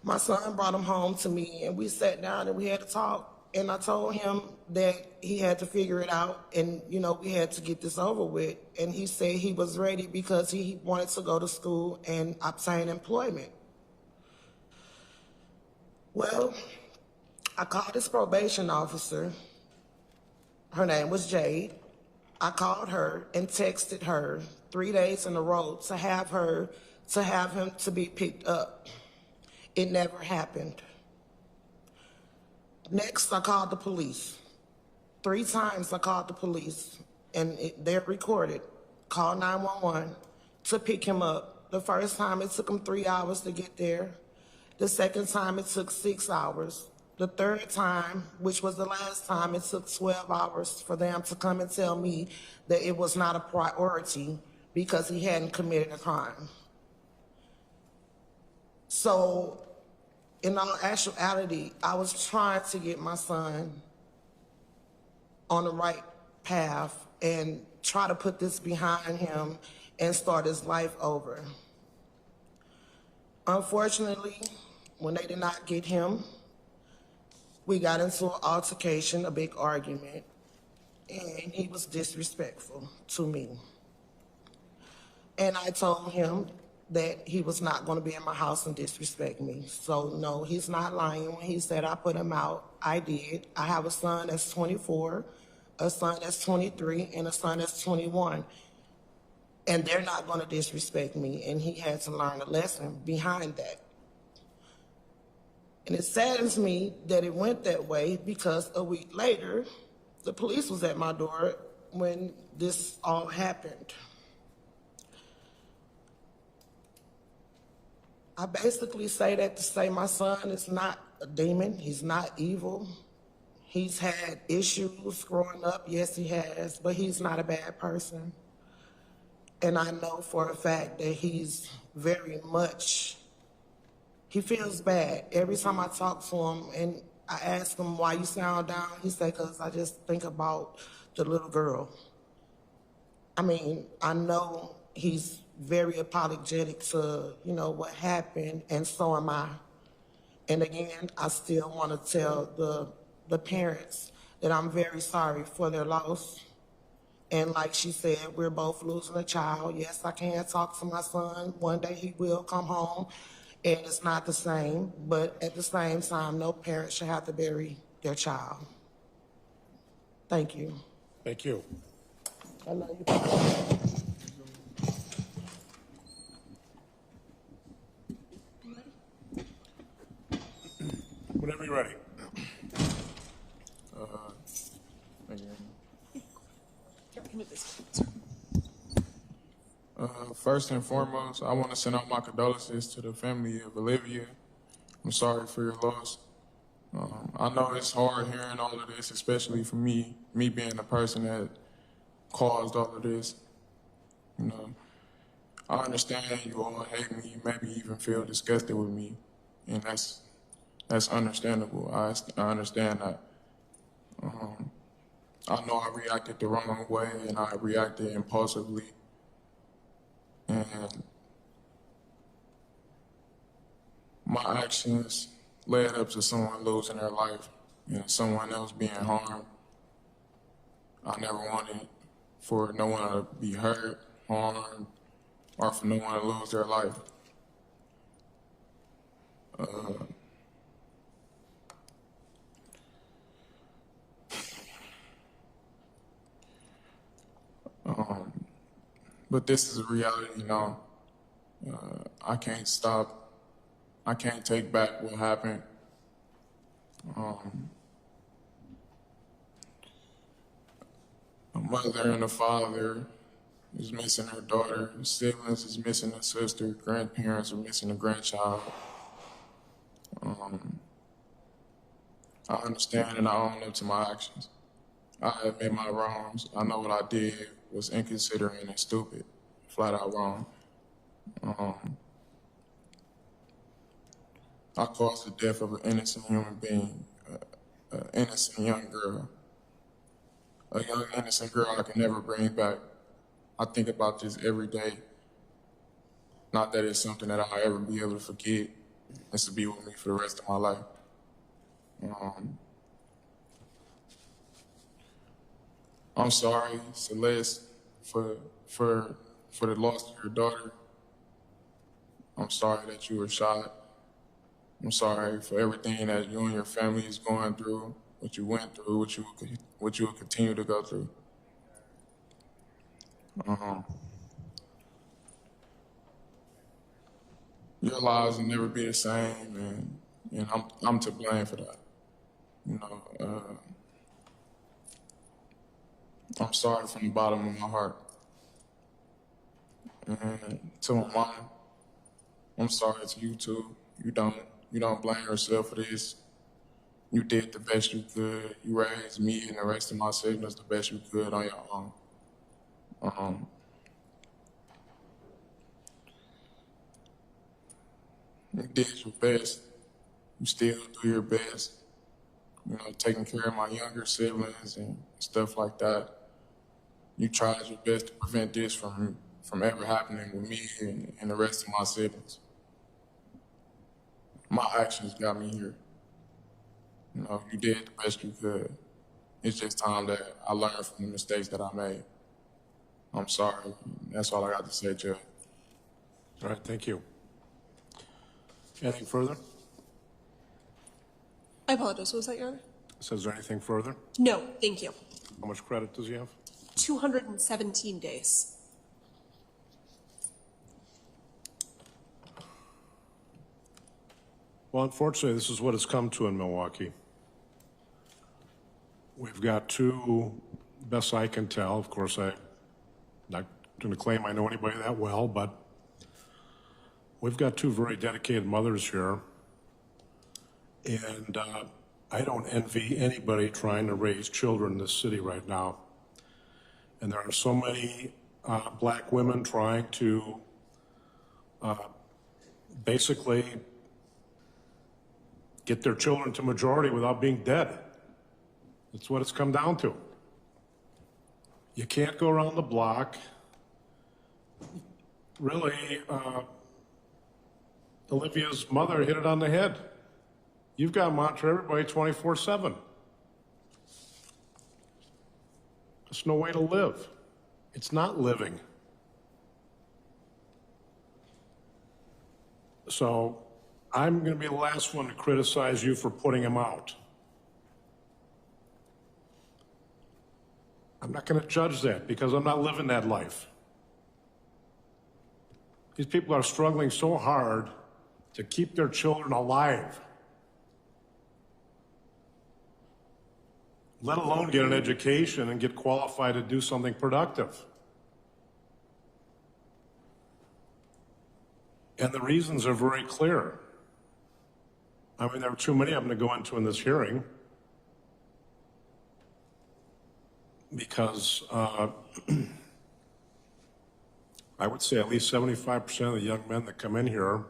My son brought him home to me and we sat down and we had a talk. And I told him that he had to figure it out and, we had to get this over with. And he said he was ready because he wanted to go to school and obtain employment. Well, I called his probation officer. Her name was Jade. I called her and texted her 3 days in a row to have him to be picked up. It never happened. Next, I called the police. 3 times I called the police, and they're recorded. Called 911 to pick him up. The first time it took him 3 hours to get there. The second time it took 6 hours. The third time, which was the last time, it took 12 hours for them to come and tell me that it was not a priority because he hadn't committed a crime. So, in all actuality, I was trying to get my son on the right path and try to put this behind him and start his life over. Unfortunately, when they did not get him, we got into an altercation, a big argument, and he was disrespectful to me. And I told him that he was not going to be in my house and disrespect me. So no, he's not lying when he said I put him out. I did. I have a son that's 24, a son that's 23, and a son that's 21. And they're not going to disrespect me, and he had to learn a lesson behind that. And it saddens me that it went that way because a week later, the police was at my door when this all happened. I basically say that to say my son is not a demon. He's not evil. He's had issues growing up. Yes, he has, but he's not a bad person. And I know for a fact that he's very much, he feels bad. Every time I talk to him and I ask him why you sound down, he said, because I just think about the little girl. I mean, I know he's very apologetic to, what happened, and so am I. And again, I still want to tell the parents that I'm very sorry for their loss. And like she said, we're both losing a child. Yes, I can talk to my son. One day he will come home, and it's not the same. But at the same time, no parent should have to bury their child. Thank you. Thank you. I love you. Whenever you're ready. First and foremost, I want to send out my condolences to the family of Olivia. I'm sorry for your loss. I know it's hard hearing all of this, especially for me being the person that caused all of this. I understand you all hate me, maybe even feel disgusted with me, and that's understandable. I understand that. I know I reacted the wrong way, and I reacted impulsively. And my actions led up to someone losing their life and someone else being harmed. I never wanted for no one to be hurt, harmed, or for no one to lose their life. But this is a reality now. I can't stop. I can't take back what happened. A mother and a father is missing her daughter. Siblings is missing a sister. Grandparents are missing a grandchild. I understand and I own up to my actions. I admit my wrongs. I know what I did was inconsiderate and stupid, flat out wrong. I caused the death of an innocent human being, an innocent young girl. A young innocent girl I can never bring back. I think about this every day. Not that it's something that I'll ever be able to forget. It's to be with me for the rest of my life. I'm sorry, Celeste, for the loss of your daughter. I'm sorry that you were shot. I'm sorry for everything that you and your family is going through, what you went through, what you will continue to go through. Your lives will never be the same, and I'm to blame for that. You know, I'm sorry from the bottom of my heart. And to my mom, I'm sorry to you too. You don't blame yourself for this. You did the best you could. You raised me and the rest of my siblings the best you could on your own. You did your best. You still do your best. You know, taking care of my younger siblings and stuff like that. You tried your best to prevent this from ever happening with me and the rest of my siblings. My actions got me here. You know, you did the best you could. It's just time that I learned from the mistakes that I made. I'm sorry. That's all I got to say, Judge. All right, thank you. Anything further? I apologize. What was that, Your Honor? So is there anything further? No, thank you. How much credit does he have? 217 days. Well, unfortunately, this is what it's come to in Milwaukee. We've got two, best I can tell, of course, I'm not going to claim I know anybody that well, but we've got two very dedicated mothers here. And I don't envy anybody trying to raise children in this city right now. And there are so many black women trying to basically get their children to majority without being dead. That's what it's come down to. You can't go around the block. Really, Olivia's mother hit it on the head. You've got to monitor everybody 24/7. There's no way to live. It's not living. So I'm going to be the last one to criticize you for putting him out. I'm not going to judge that because I'm not living that life. These people are struggling so hard to keep their children alive, let alone get an education and get qualified to do something productive. And the reasons are very clear. I mean, there are too many of them to go into in this hearing because I would say at least 75% of the young men that come in here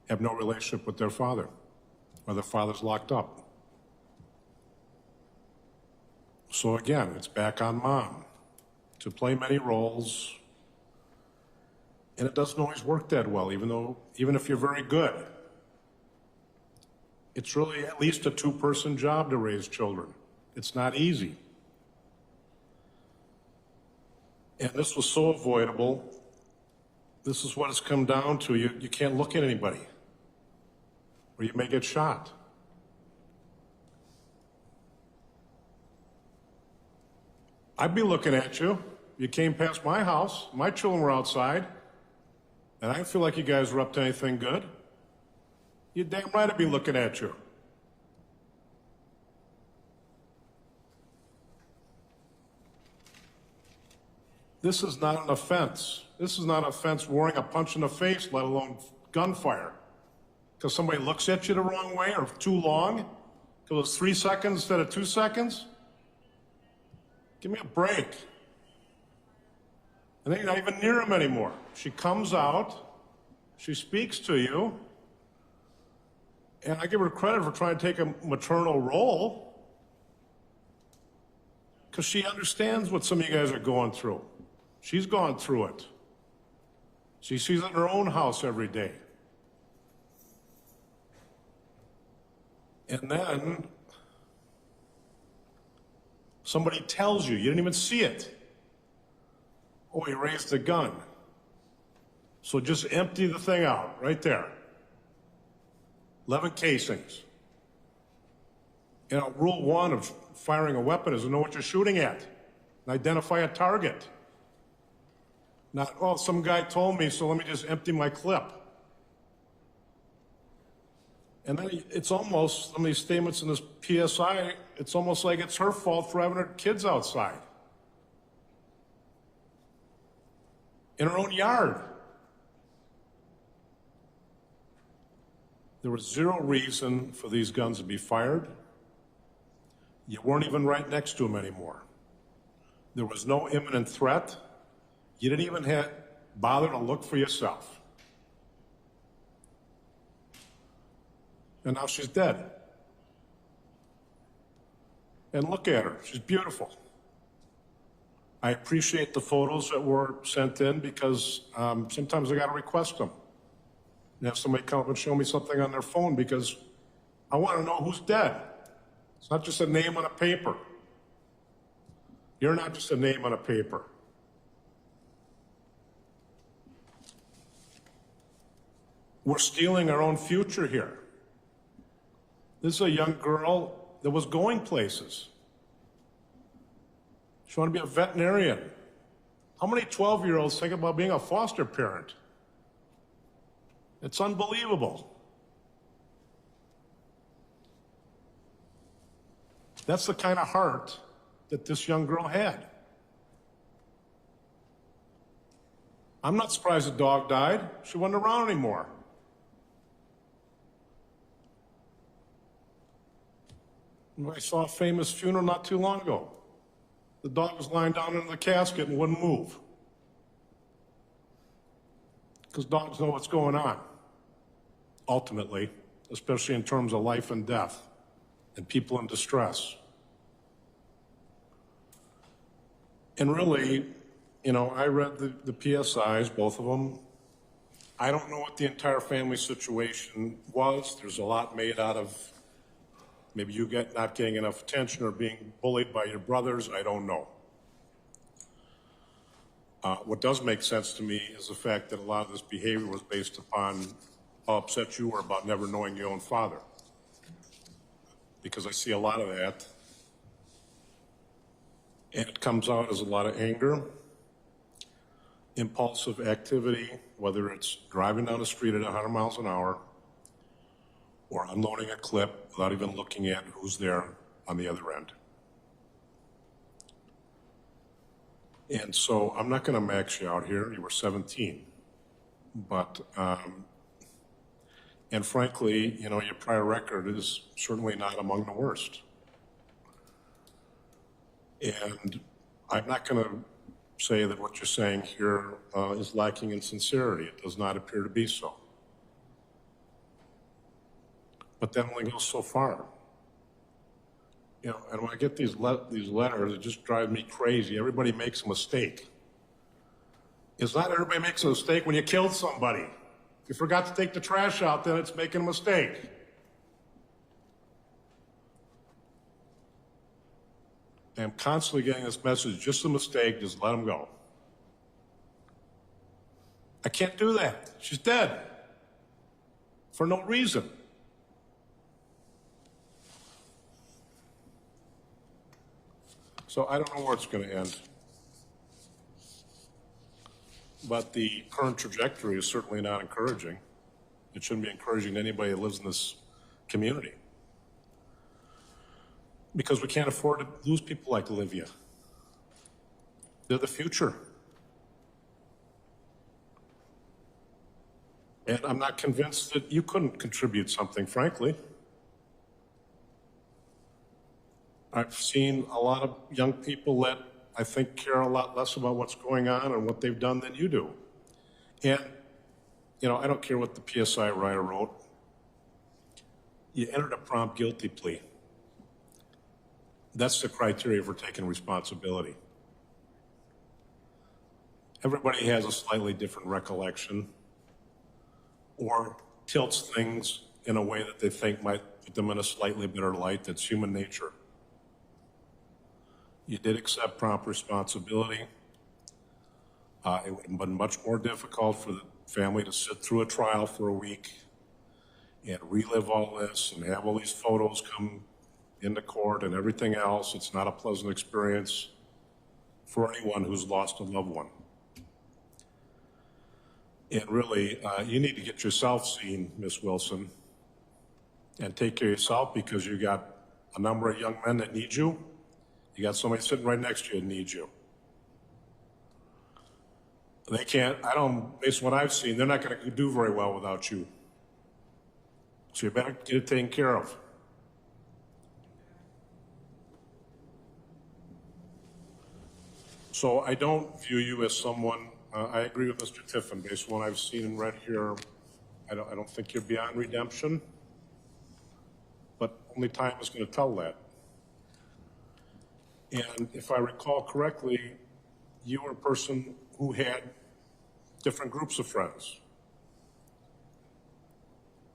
have no relationship with their father, or their father's locked up. So again, it's back on mom to play many roles, and it doesn't always work that well, even if you're very good. It's really at least a two-person job to raise children. It's not easy. And this was so avoidable. This is what it's come down to. You can't look at anybody, or you may get shot. I'd be looking at you. You came past my house. My children were outside, and I didn't feel like you guys were up to anything good. You're damn right I'd be looking at you. This is not an offense. This is not an offense wearing a punch in the face, let alone gunfire. Because somebody looks at you the wrong way or too long, because it's 3 seconds instead of 2 seconds. Give me a break. And then you're not even near him anymore. She comes out, she speaks to you, and I give her credit for trying to take a maternal role, because she understands what some of you guys are going through. She's gone through it. She sees it in her own house every day. And then somebody tells you, you didn't even see it. Oh, he raised the gun. So just empty the thing out right there. 11 casings. You know, rule 1 of firing a weapon is to know what you're shooting at and identify a target. Not, oh, some guy told me, so let me just empty my clip. And then it's almost, some of these statements in this PSI, it's almost like it's her fault for having her kids outside. In her own yard. There was zero reason for these guns to be fired. You weren't even right next to them anymore. There was no imminent threat. You didn't even bother to look for yourself. And now she's dead. And look at her, she's beautiful. I appreciate the photos that were sent in because sometimes I gotta request them. And have somebody come up and show me something on their phone because I wanna know who's dead. It's not just a name on a paper. You're not just a name on a paper. We're stealing our own future here. This is a young girl that was going places. She wanted to be a veterinarian. How many 12-year-olds think about being a foster parent? It's unbelievable. That's the kind of heart that this young girl had. I'm not surprised the dog died. She wasn't around anymore. I saw a famous funeral not too long ago. The dog was lying down in the casket and wouldn't move. Because dogs know what's going on, ultimately, especially in terms of life and death and people in distress. And really, you know, I read the PSIs, both of them. I don't know what the entire family situation was. There's a lot made out of maybe you not getting enough attention or being bullied by your brothers. I don't know. What does make sense to me is the fact that a lot of this behavior was based upon how upset you were about never knowing your own father. Because I see a lot of that. And it comes out as a lot of anger, impulsive activity, whether it's driving down the street at 100 miles an hour, or unloading a clip without even looking at who's there on the other end. And so I'm not gonna max you out here, you were 17. But, and frankly, you know, your prior record is certainly not among the worst. And I'm not gonna say that what you're saying here is lacking in sincerity. It does not appear to be so. But that only goes so far. You know, and when I get these letters, it just drives me crazy. Everybody makes a mistake. It's not everybody makes a mistake when you killed somebody. If you forgot to take the trash out, then it's making a mistake. I'm constantly getting this message, just a mistake, just let them go. I can't do that. She's dead. For no reason. So I don't know where it's going to end. But the current trajectory is certainly not encouraging. It shouldn't be encouraging to anybody that lives in this community. Because we can't afford to lose people like Olivia. They're the future. And I'm not convinced that you couldn't contribute something, frankly. I've seen a lot of young people that I think care a lot less about what's going on and what they've done than you do. And, you know, I don't care what the PSI writer wrote. You entered a prompt guilty plea. That's the criteria for taking responsibility. Everybody has a slightly different recollection or tilts things in a way that they think might put them in a slightly better light. That's human nature. You did accept prompt responsibility. It would have been much more difficult for the family to sit through a trial for a week and relive all this and have all these photos come into court and everything else. It's not a pleasant experience for anyone who's lost a loved one. And really, you need to get yourself seen, Miss Wilson. And take care of yourself, because you got a number of young men that need you. You got somebody sitting right next to you that needs you. They can't, based on what I've seen, they're not going to do very well without you. So you better get it taken care of. So I don't view you as someone, I agree with Mr. Tiffin, based on what I've seen and read here, I don't think you're beyond redemption, but only time is going to tell that. And if I recall correctly, you were a person who had different groups of friends.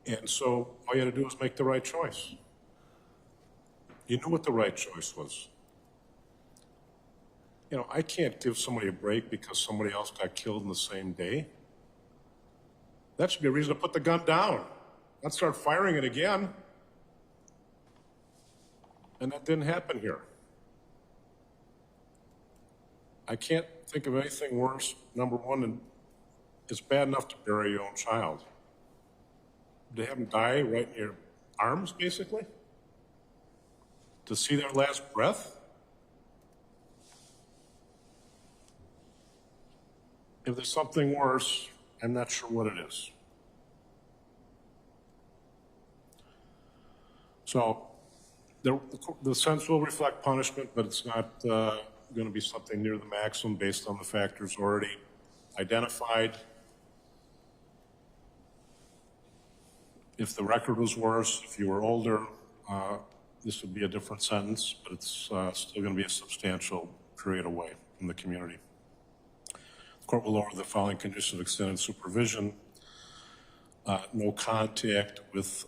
And so all you had to do was make the right choice. You knew what the right choice was. You know, I can't give somebody a break because somebody else got killed in the same day. That should be a reason to put the gun down, not start firing it again. And that didn't happen here. I can't think of anything worse, number one, and it's bad enough to bury your own child. To have them die right in your arms, basically? To see their last breath? If there's something worse, I'm not sure what it is. So the sentence will reflect punishment, but it's not going to be something near the maximum based on the factors already identified. If the record was worse, if you were older, this would be a different sentence, but it's still going to be a substantial period away from the community. The court will lower the following conditions of extended supervision. No contact with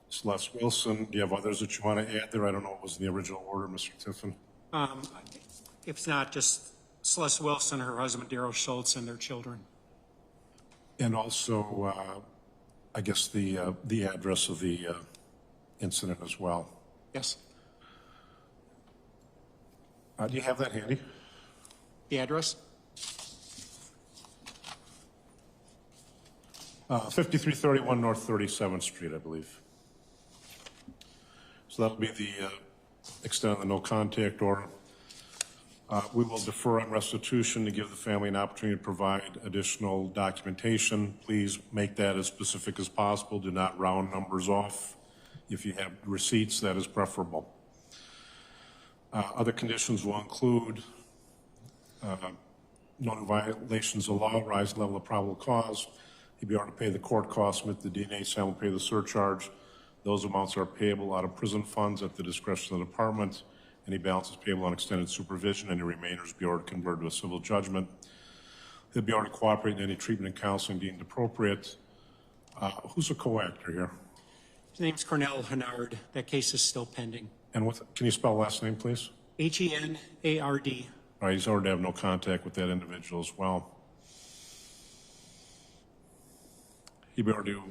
Celeste Wilson. Do you have others that you want to add there? I don't know what was in the original order, Mr. Tiffin. If it's not just Celeste Wilson, her husband Daryl Schultz, and their children. And also, I guess the address of the incident as well. Yes. Do you have that handy? The address? 5331 North 37th Street, I believe. So that'll be the extent of the no contact order. We will defer on restitution to give the family an opportunity to provide additional documentation. Please make that as specific as possible. Do not round numbers off. If you have receipts, that is preferable. Other conditions will include no new violations of law, rise level of probable cause. He'll be able to pay the court costs, submit the DNA sample, pay the surcharge. Those amounts are payable out of prison funds at the discretion of the department. Any balances payable on extended supervision, any remainders be ordered converted to a civil judgment. He'll be ordered to cooperate in any treatment and counseling deemed appropriate. Who's a co-actor here? His name's Cornell Henard. That case is still pending. And can you spell last name, please? Henard. All right, he's ordered to have no contact with that individual as well. He'll be ordered to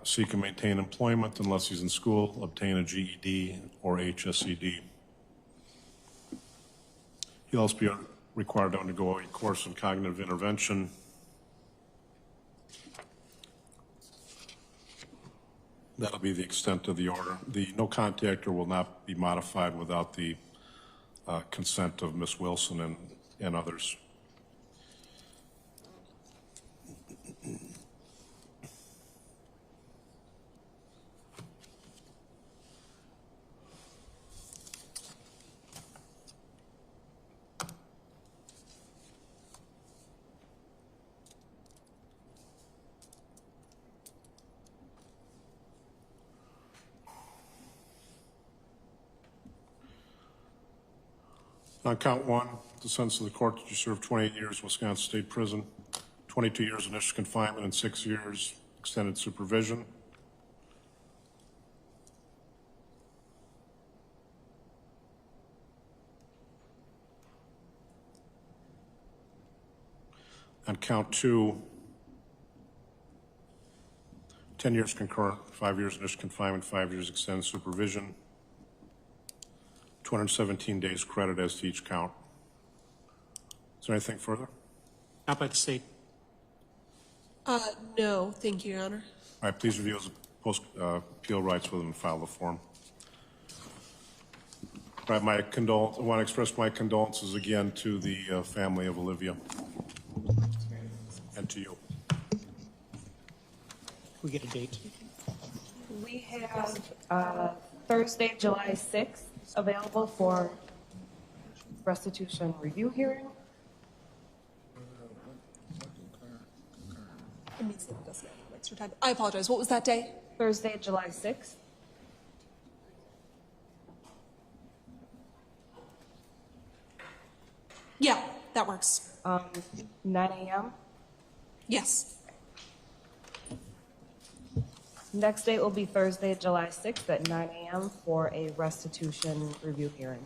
seek and maintain employment unless he's in school, obtain a GED or HSED. He'll also be required to undergo a course in cognitive intervention. That'll be the extent of the order. The no contact order will not be modified without the consent of Ms. Wilson and others. On count one, the sentence of the court that you serve 28 years Wisconsin State Prison, 22 years initial confinement, and 6 years extended supervision. On count two, 10 years concurrent, 5 years initial confinement, 5 years extended supervision, 217 days credit as to each count. Is there anything further? Not by the state. No, thank you, Your Honor. All right, please review post-appeal rights with them and file the form. Right, I want to express my condolences again to the family of Olivia and to you. We get a date. We have Thursday, July 6th available for restitution review hearing. It means that it doesn't have extra time. I apologize. What was that day? Thursday, July 6th. Yeah, that works. 9 a.m. Yes. Next date will be Thursday, July 6th at 9 a.m. for a restitution review hearing.